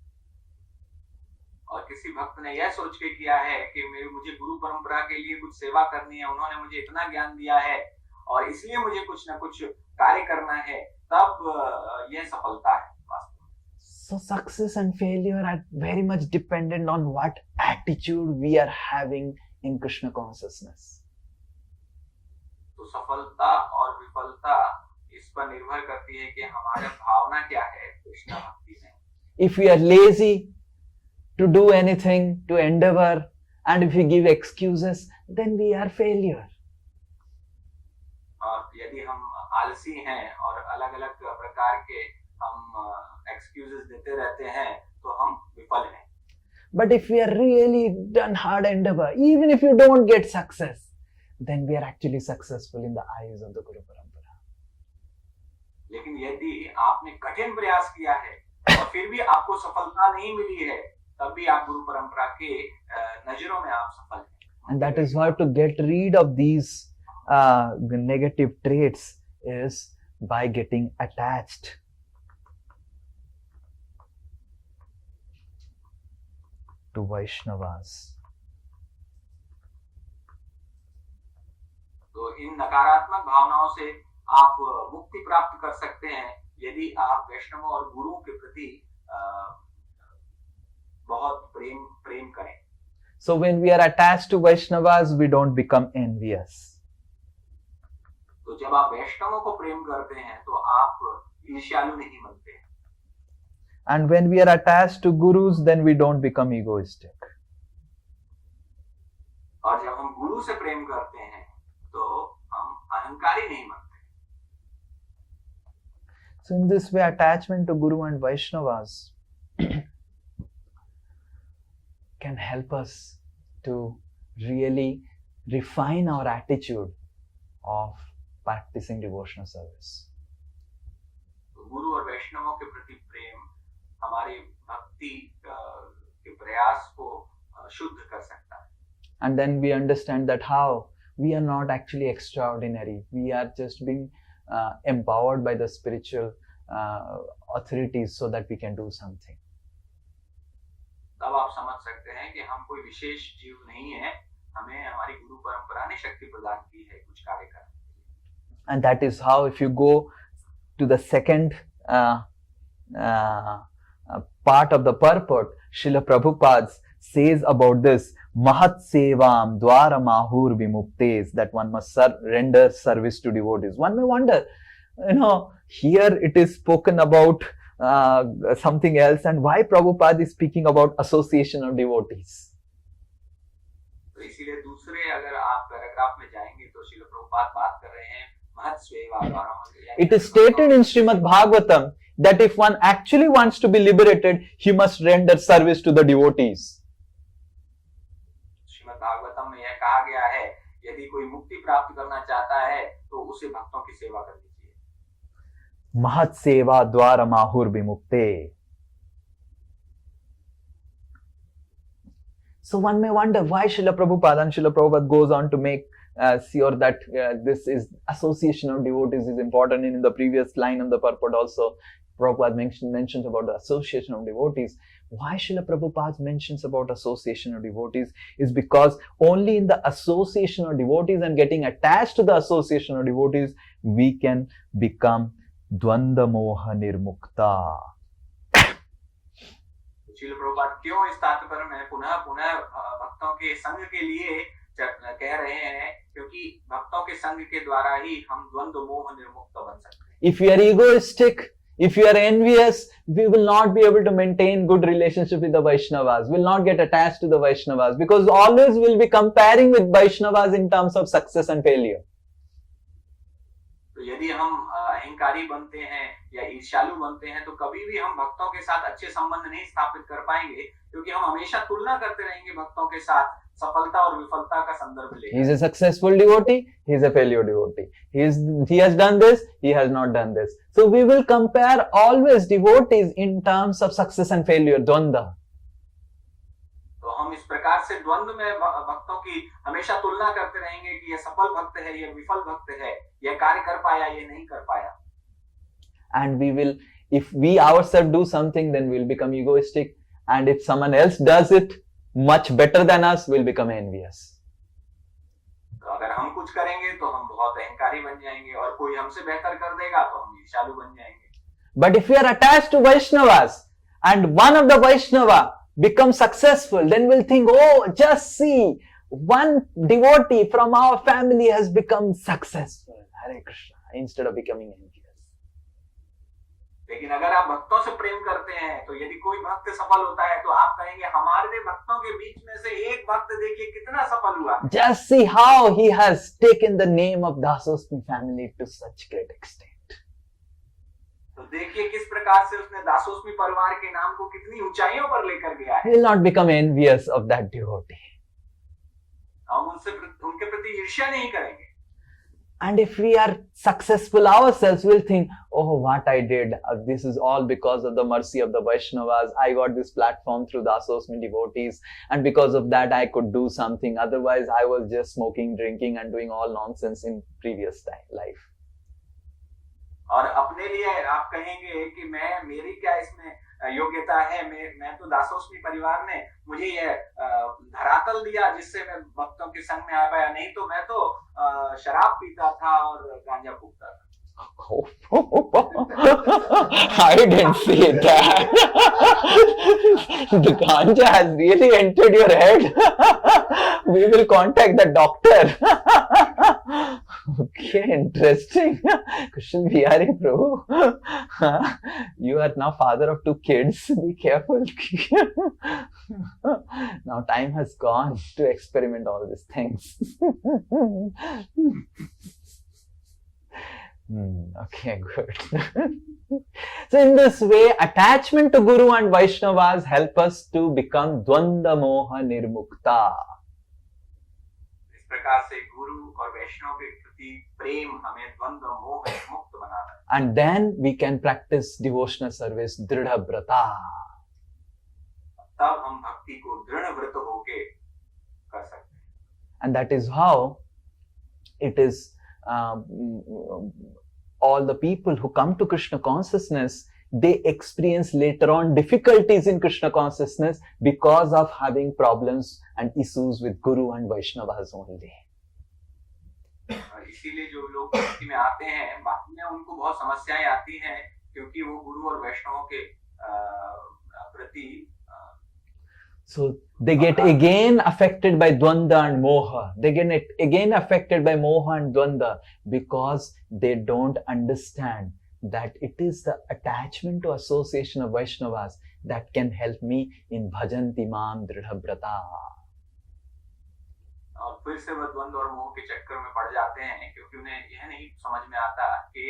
और किसी भक्त ने यह सोच के किया है कि मुझे गुरु परंपरा के लिए कुछ सेवा करनी है, उन्होंने मुझे इतना ज्ञान दिया है और इसलिए मुझे कुछ ना कुछ कार्य करना है, तब यह सफलता है वास्तव में। So success and failure are very much dependent on what attitude we are having in Krishna consciousness. तो सफलता और विफलता इस पर निर्भर करती है कि हमारा भावना क्या है कृष्ण भक्ति में। If we are lazy to do anything, to endeavor, and if we give excuses, then we are failure. और यदि हम आलसी हैं और अलग-अलग प्रकार के हम एक्सक्यूजेस देते रहते हैं, तो हम विफल हैं। But if we are really done hard endeavor, even if you don't get success, then we are actually successful in the eyes of the Guru Parampara. लेकिन यदि आपने कठिन प्रयास किया है और फिर भी आपको सफलता नहीं मिली है, तब भी आप गुरु परंपरा के नजरों में आप सफल हैं. And that is why to get rid of these negative traits is by getting attached. To Vaishnavas. तो इन नकारात्मक भावनाओं से आप मुक्ति प्राप्त कर सकते हैं यदि आप वैष्णवों और गुरुओं के प्रति बहुत प्रेम करें. So when we are attached to Vaishnavas, we don't become envious. तो जब आप वैष्णवों को प्रेम करते हैं तो आप ईर्ष्यालु नहीं बनते. And when we are attached to gurus, then we don't become egoistic. और जब हम गुरु से प्रेम करते हैं तो हम अहंकारी नहीं बनते. So in this way, attachment to Guru and Vaishnavas can help us to really refine our attitude of practicing devotional service. गुरु और वैष्णवों के प्रति प्रेम हमारे भक्ति के प्रयास को शुद्ध कर सकता है. And then we understand that how we are not actually extraordinary. We are just being empowered by the spiritual authorities so that we can do something. तब आप समझ सकते हैं कि हम कोई विशेष जीव नहीं है. हमें हमारी गुरु परंपरा ने शक्ति प्रदान की है कुछ कार्य करने के लिए. And that is how, if you go to the second part of the purport, Srila Prabhupada says about this, Mahat Sevam Dwara Mahur Vimuktes, that one must render service to devotees. One may wonder, here it is spoken about something else, and why Prabhupada is speaking about association of devotees. तो इसीलिए दूसरे अगर आप paragraph में जाएंगे तो श्रील प्रभुपाद बात कर रहे हैं महत् सेवा द्वारा. It is stated in Srimad Bhagavatam that if one actually wants to be liberated, he must render service to the devotees. Shrimad Bhagavatam में यह कहा गया है यदि कोई मुक्ति प्राप्त करना चाहता है तो उसे भक्तों की सेवा करनी चाहिए. Mahat Seva Dwara Mahur Vimukte. So one may wonder why Srila Prabhupada, and Srila Prabhupada goes on to make sure that this is association of devotees is important. In the previous line of the purport also, Prabhupada mentions about the association of devotees. Why Srila Prabhupada mentions about association of devotees is because only in the association of devotees and getting attached to the association of devotees, we can become Dvanda Moha Nirmukta. Srila Prabhupada क्यों इस तात्पर्य में पुनः भक्तों के संग के लिए कह रहे हैं क्योंकि भक्तों के संग के द्वारा ही हम द्वंद्व मोह निर्मुक्त बन सकते हैं. If you are egoistic, if you are envious, we will not be able to maintain good relationship with the Vaishnavas. We will not get attached to the Vaishnavas because always we will be comparing with Vaishnavas in terms of success and failure. तो यदि हम अहंकारी बनते हैं या ईर्ष्यालु बनते हैं तो कभी भी हम भक्तों के साथ अच्छे संबंध नहीं स्थापित कर पाएंगे क्योंकि हम हमेशा तुलना करते रहेंगे भक्तों के साथ सफलता और विफलता का संदर्भ लेकर. He is a successful devotee, he is a failure devotee. He has done this, he has not done this. So we will compare always devotees in terms of success and failure, dvanda. तो हम इस प्रकार से द्वंद्व में भक्तों की हमेशा तुलना करते रहेंगे कि यह सफल भक्त है, यह विफल भक्त है, यह कार्य कर पाया, यह नहीं कर पाया. And we will, if we ourselves do something, then we will become egoistic. And if someone else does it much better than us, we'll become envious. तो अगर हम कुछ करेंगे तो हम बहुत अहंकारी बन जाएंगे और कोई हमसे बेहतर कर देगा तो हम ईर्ष्यालु बन जाएंगे. But if we are attached to Vaishnavas and one of the Vaishnava becomes successful, then we'll think, oh, just see, one devotee from our family has become successful. Hare Krishna, instead of becoming envious. लेकिन अगर आप भक्तों से प्रेम करते हैं तो यदि कोई भक्त सफल होता है तो आप कहेंगे हमारे भक्तों के बीच में से एक भक्त देखिए कितना सफल हुआ. Just see how he has taken the name of Dasosmi family to such great extent. तो देखिए किस प्रकार से उसने दासोस्मी परिवार के नाम को कितनी ऊंचाइयों पर लेकर गया He है. will not become envious of that devotee. हम उनके प्रति ईर्ष्या नहीं करेंगे. And if we are successful ourselves, we'll think, oh, what I did, this is all because of the mercy of the Vaishnavas. I got this platform through the Asosmi devotees, and because of that I could do something. Otherwise, I was just smoking, drinking and doing all nonsense in previous life. और अपने लिए आप कहेंगे कि मेरी क्या इसमें योग्यता है, मैं तो दासोस्मी परिवार ने मुझे ये धरातल दिया जिससे मैं भक्तों के संग में आ पाया, नहीं तो मैं तो शराब पीता था और गांजा फूकता था. I didn't see that. The ganja has really entered your head. We will contact the doctor. Okay, interesting. Kushal Bihari Prabhu, you are now father of 2 kids. Be careful. Now time has gone to experiment all these things. Okay, good. So in this way, attachment to Guru and Vaishnavas help us to become Dvanda Moha Nirmukta. इस प्रकार से गुरु और वैष्णव के प्रति प्रेम हमें द्वंद्व मोह मुक्त बनाता है. And then we can practice devotional service Dridha Brata. तब हम भक्ति को दृढ़ व्रत होके कर सकते हैं. And that is how it is. All the people who come to Krishna consciousness, they experience later on difficulties in Krishna consciousness because of having problems and issues with Guru and Vaishnavas only. इसीलिए जो लोग भक्ति में आते हैं, बाद में उनको बहुत समस्याएं आती हैं क्योंकि वो गुरु और वैष्णवों के प्रति So they get again affected by Dvanda and Moha. They get again affected by Moha and Dvanda because they don't understand that it is the attachment to association of Vaishnavas that can help me in Bhajanti Mam Dridha Brata. और फिर से वह द्वंद्व और मोह के चक्कर में पड़ जाते हैं क्योंकि उन्हें यह नहीं समझ में आता कि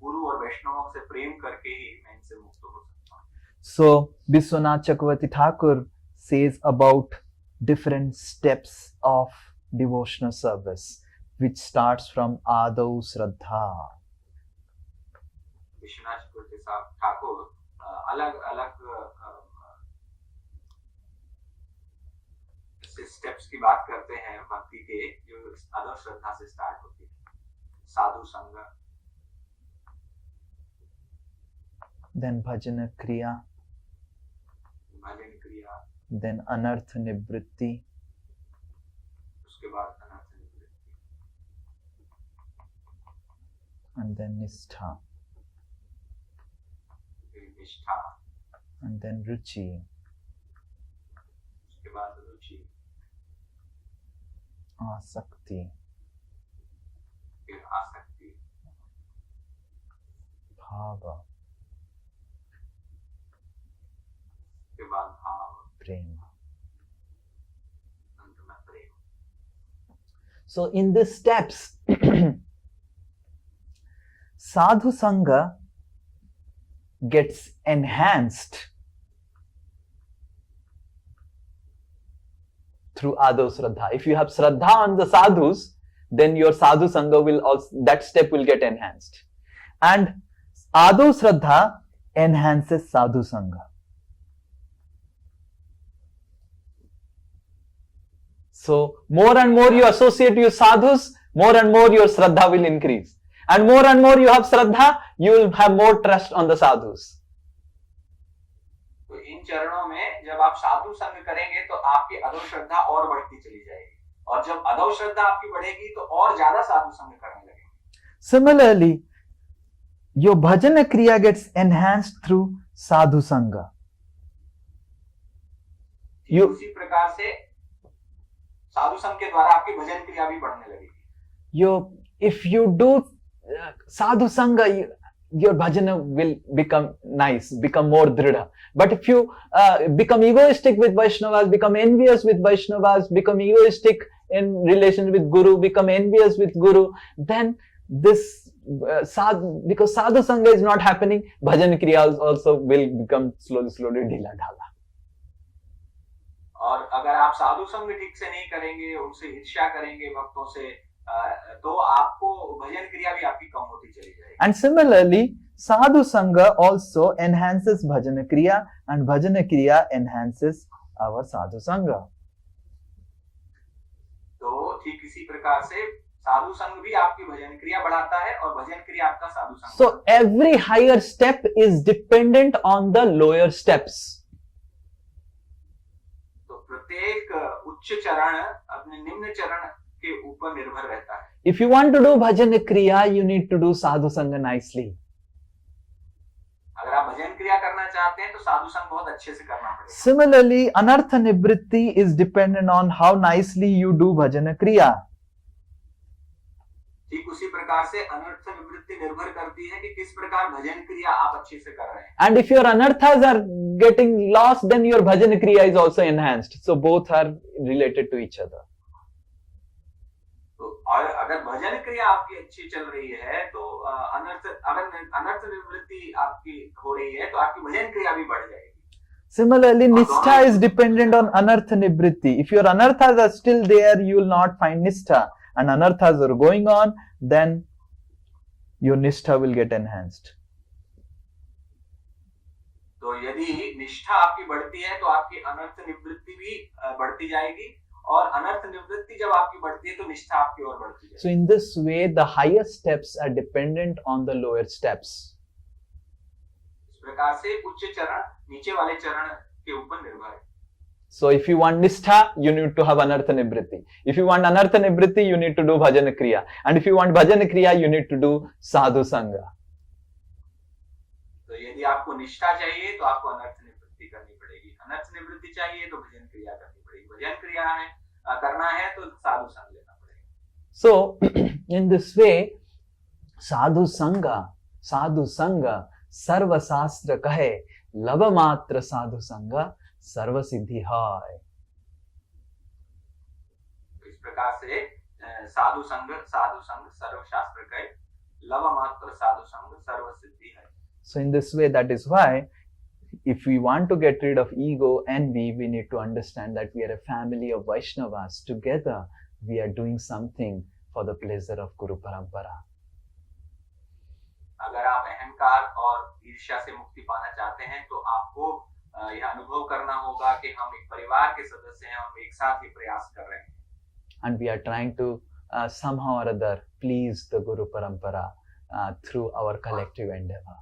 गुरु और वैष्णवों से प्रेम करके ही मैं इनसे मुक्त हो सकता हूँ. So Biswanath Chakravarti Thakur says about different steps of devotional service, which starts from Adau Shraddha. Vishwanath चक्रवर्ती ठाकुर अलग अलग स्टेप्स की बात करते हैं भक्ति के, जो आदर श्रद्धा से स्टार्ट होती है. साधु संग, then Bhajana Kriya, भजन क्रिया, then Anartha Nivritti, उसके बाद अनर्थ निवृत्ति, and then Nishtha, फिर निष्ठा, and then Ruchi, उसके बाद रुचि, Asakti, फिर आसक्ति, Bhava, उसके बाद भाव, Prema. अंत में प्रेम. So in these steps, Sadhu Sangha gets enhanced through Adau Shraddha. If you have Shraddha on the sadhus, then your Sadhu Sangha will also, that step will get enhanced. And Adau Shraddha enhances Sadhu Sangha. So more and more you associate your sadhus, more and more your Shraddha will increase. And more you have Shraddha, you will have more trust on the sadhus. तो इन चरणों में जब आप साधु संग करेंगे तो आपकी अदौ श्रद्धा और बढ़ती चली जाएगी, और जब अदौ श्रद्धा आपकी बढ़ेगी तो और ज्यादा साधु संग करने लगेंगे. Similarly, your bhajana kriya gets enhanced through sadhu sangha. उसी प्रकार से साधु संग के द्वारा आपकी भजन क्रिया भी बढ़ने लगेगी. If you do sadhu sangha, your bhajana will become nice, become more dridha. But if you become egoistic with Vaishnavas, become envious with Vaishnavas, become egoistic in relation with Guru, become envious with Guru, then this because sadhu sangha is not happening, bhajan kriya also will become slowly dhila dhala. और अगर आप साधु संग ठीक से नहीं करेंगे, उनसे ईर्ष्या करेंगे भक्तों से, तो आपको भजन क्रिया भी आपकी कम होती चली जाएगी. And similarly, sadhu sangha also enhances bhajana kriya, and bhajana kriya enhances our sadhu sangha. तो ठीक इसी प्रकार से साधु संग भी आपकी भजन क्रिया बढ़ाता है और भजन क्रिया आपका साधु संग. So every higher step is dependent on the lower steps. तो प्रत्येक उच्च चरण अपने निम्न चरण के ऊपर निर्भर रहता है. If you want to do bhajana kriya, you need to do sadhu sangha nicely. अगर आप भजन क्रिया करना चाहते हैं तो साधु संग बहुत अच्छे से करना पड़ेगा. Similarly, anartha nivritti is dependent on how nicely you do bhajana kriya. ठीक उसी प्रकार से अनर्थ निवृत्ति निर्भर करती है कि किस प्रकार भजन क्रिया आप अच्छे से कर रहे हैं. And if your anarthas are getting lost, then your bhajana kriya is also enhanced. So both are related to each other. तो और अगर भजन क्रिया आपकी अच्छी चल रही है तो अनर्थ निवृत्ति आपकी हो रही है तो आपकी भजन क्रिया भी बढ़ जाएगी. Similarly, nishtha is dependent on anartha nivritti. If your anarthas are still there, you will not find nishtha. And anarthas are going on, then your nishtha will get enhanced. तो यदि निष्ठा आपकी बढ़ती है तो आपकी अनर्थ निवृत्ति भी बढ़ती जाएगी और अनर्थ निवृत्ति जब आपकी बढ़ती है तो निष्ठा आपकी ओर बढ़ती जाएगी. So in this way, the higher steps are dependent on the lower steps. इस प्रकार से उच्च चरण नीचे वाले चरण के ऊपर निर्भर है. So if you want nishtha, you need to have anartha nivritti. If you want anartha nivritti, you need to do bhajana kriya. And if you want bhajana kriya, you need to do sadhu sangha. तो यदि आपको निष्ठा चाहिए तो आपको अनर्थ निवृत्ति करनी पड़ेगी. अनर्थ निवृत्ति चाहिए तो भजन क्रिया करनी पड़ेगी. भजन क्रिया है करना है तो साधु संग लेना पड़ेगा. So in this way, sadhu sangha, sarva shastra kahe, lava matra sadhu sangha, सर्व सिद्धि है. इस प्रकार से साधु संग सर्व शास्त्र कहे, लव मात्र साधु संग सर्व सिद्धि है. So in this way, that is why if we want to get rid of ego, envy, we need to understand that we are a family of Vaishnavas. Together, we are doing something for the pleasure of Guru Parampara. अगर आप अहंकार और ईर्ष्या से मुक्ति पाना चाहते हैं तो आपको यह अनुभव करना होगा कि हम एक परिवार के सदस्य हैं, हम एक साथ ही प्रयास कर रहे हैं. And we are trying to somehow or other please the Guru Parampara through our collective endeavor.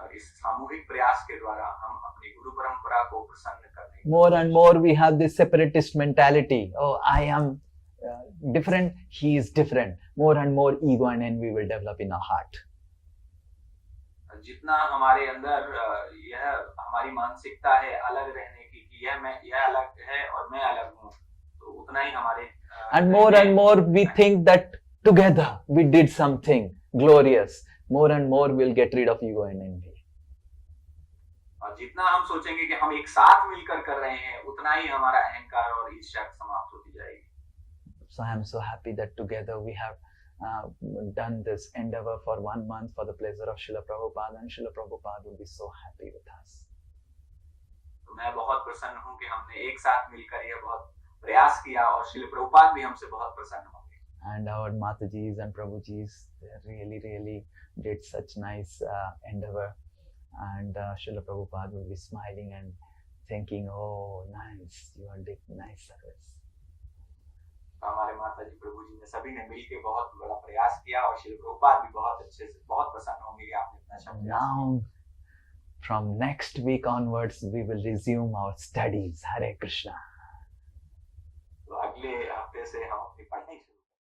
और इस सामूहिक प्रयास के द्वारा हम अपनी गुरु परंपरा को प्रसन्न करने. More and more we have this separatist mentality. Oh, I am different, he is different. More and more ego and envy will develop in our heart. जितना हमारे अंदर यह हमारी मानसिकता है अलग रहने की कि यह अलग है और मैं अलग हूँ, तो उतना ही हमारे and more we think that together we did something glorious. More and more we'll get rid of ego and envy. और जितना हम सोचेंगे कि हम एक साथ मिलकर कर रहे हैं उतना ही हमारा अहंकार और ईर्ष्या समाप्त होती जाएगी. So I am so happy that together we have done this endeavor for 1 month for the pleasure of Srila Prabhupada, and Srila Prabhupada will be so happy with us. तो मैं बहुत प्रसन्न हूँ कि हमने एक साथ मिलकर यह बहुत प्रयास किया और श्रील प्रभुपाद भी हमसे बहुत प्रसन्न होंगे. And our Matajis and Prabhujis, they really did such nice endeavor, and Srila Prabhupada will be smiling and thinking, oh nice, you are doing nice service. हमारे माता जी प्रभु जी ने सभी ने मिलकर बहुत बड़ा प्रयास किया और श्री प्रभुपाद भी बहुत अच्छे से बहुत प्रसन्न होंगे कि आपने इतना अच्छा प्रयास. Now from next week onwards we will resume our studies. Hare Krishna. तो अगले हफ्ते से हम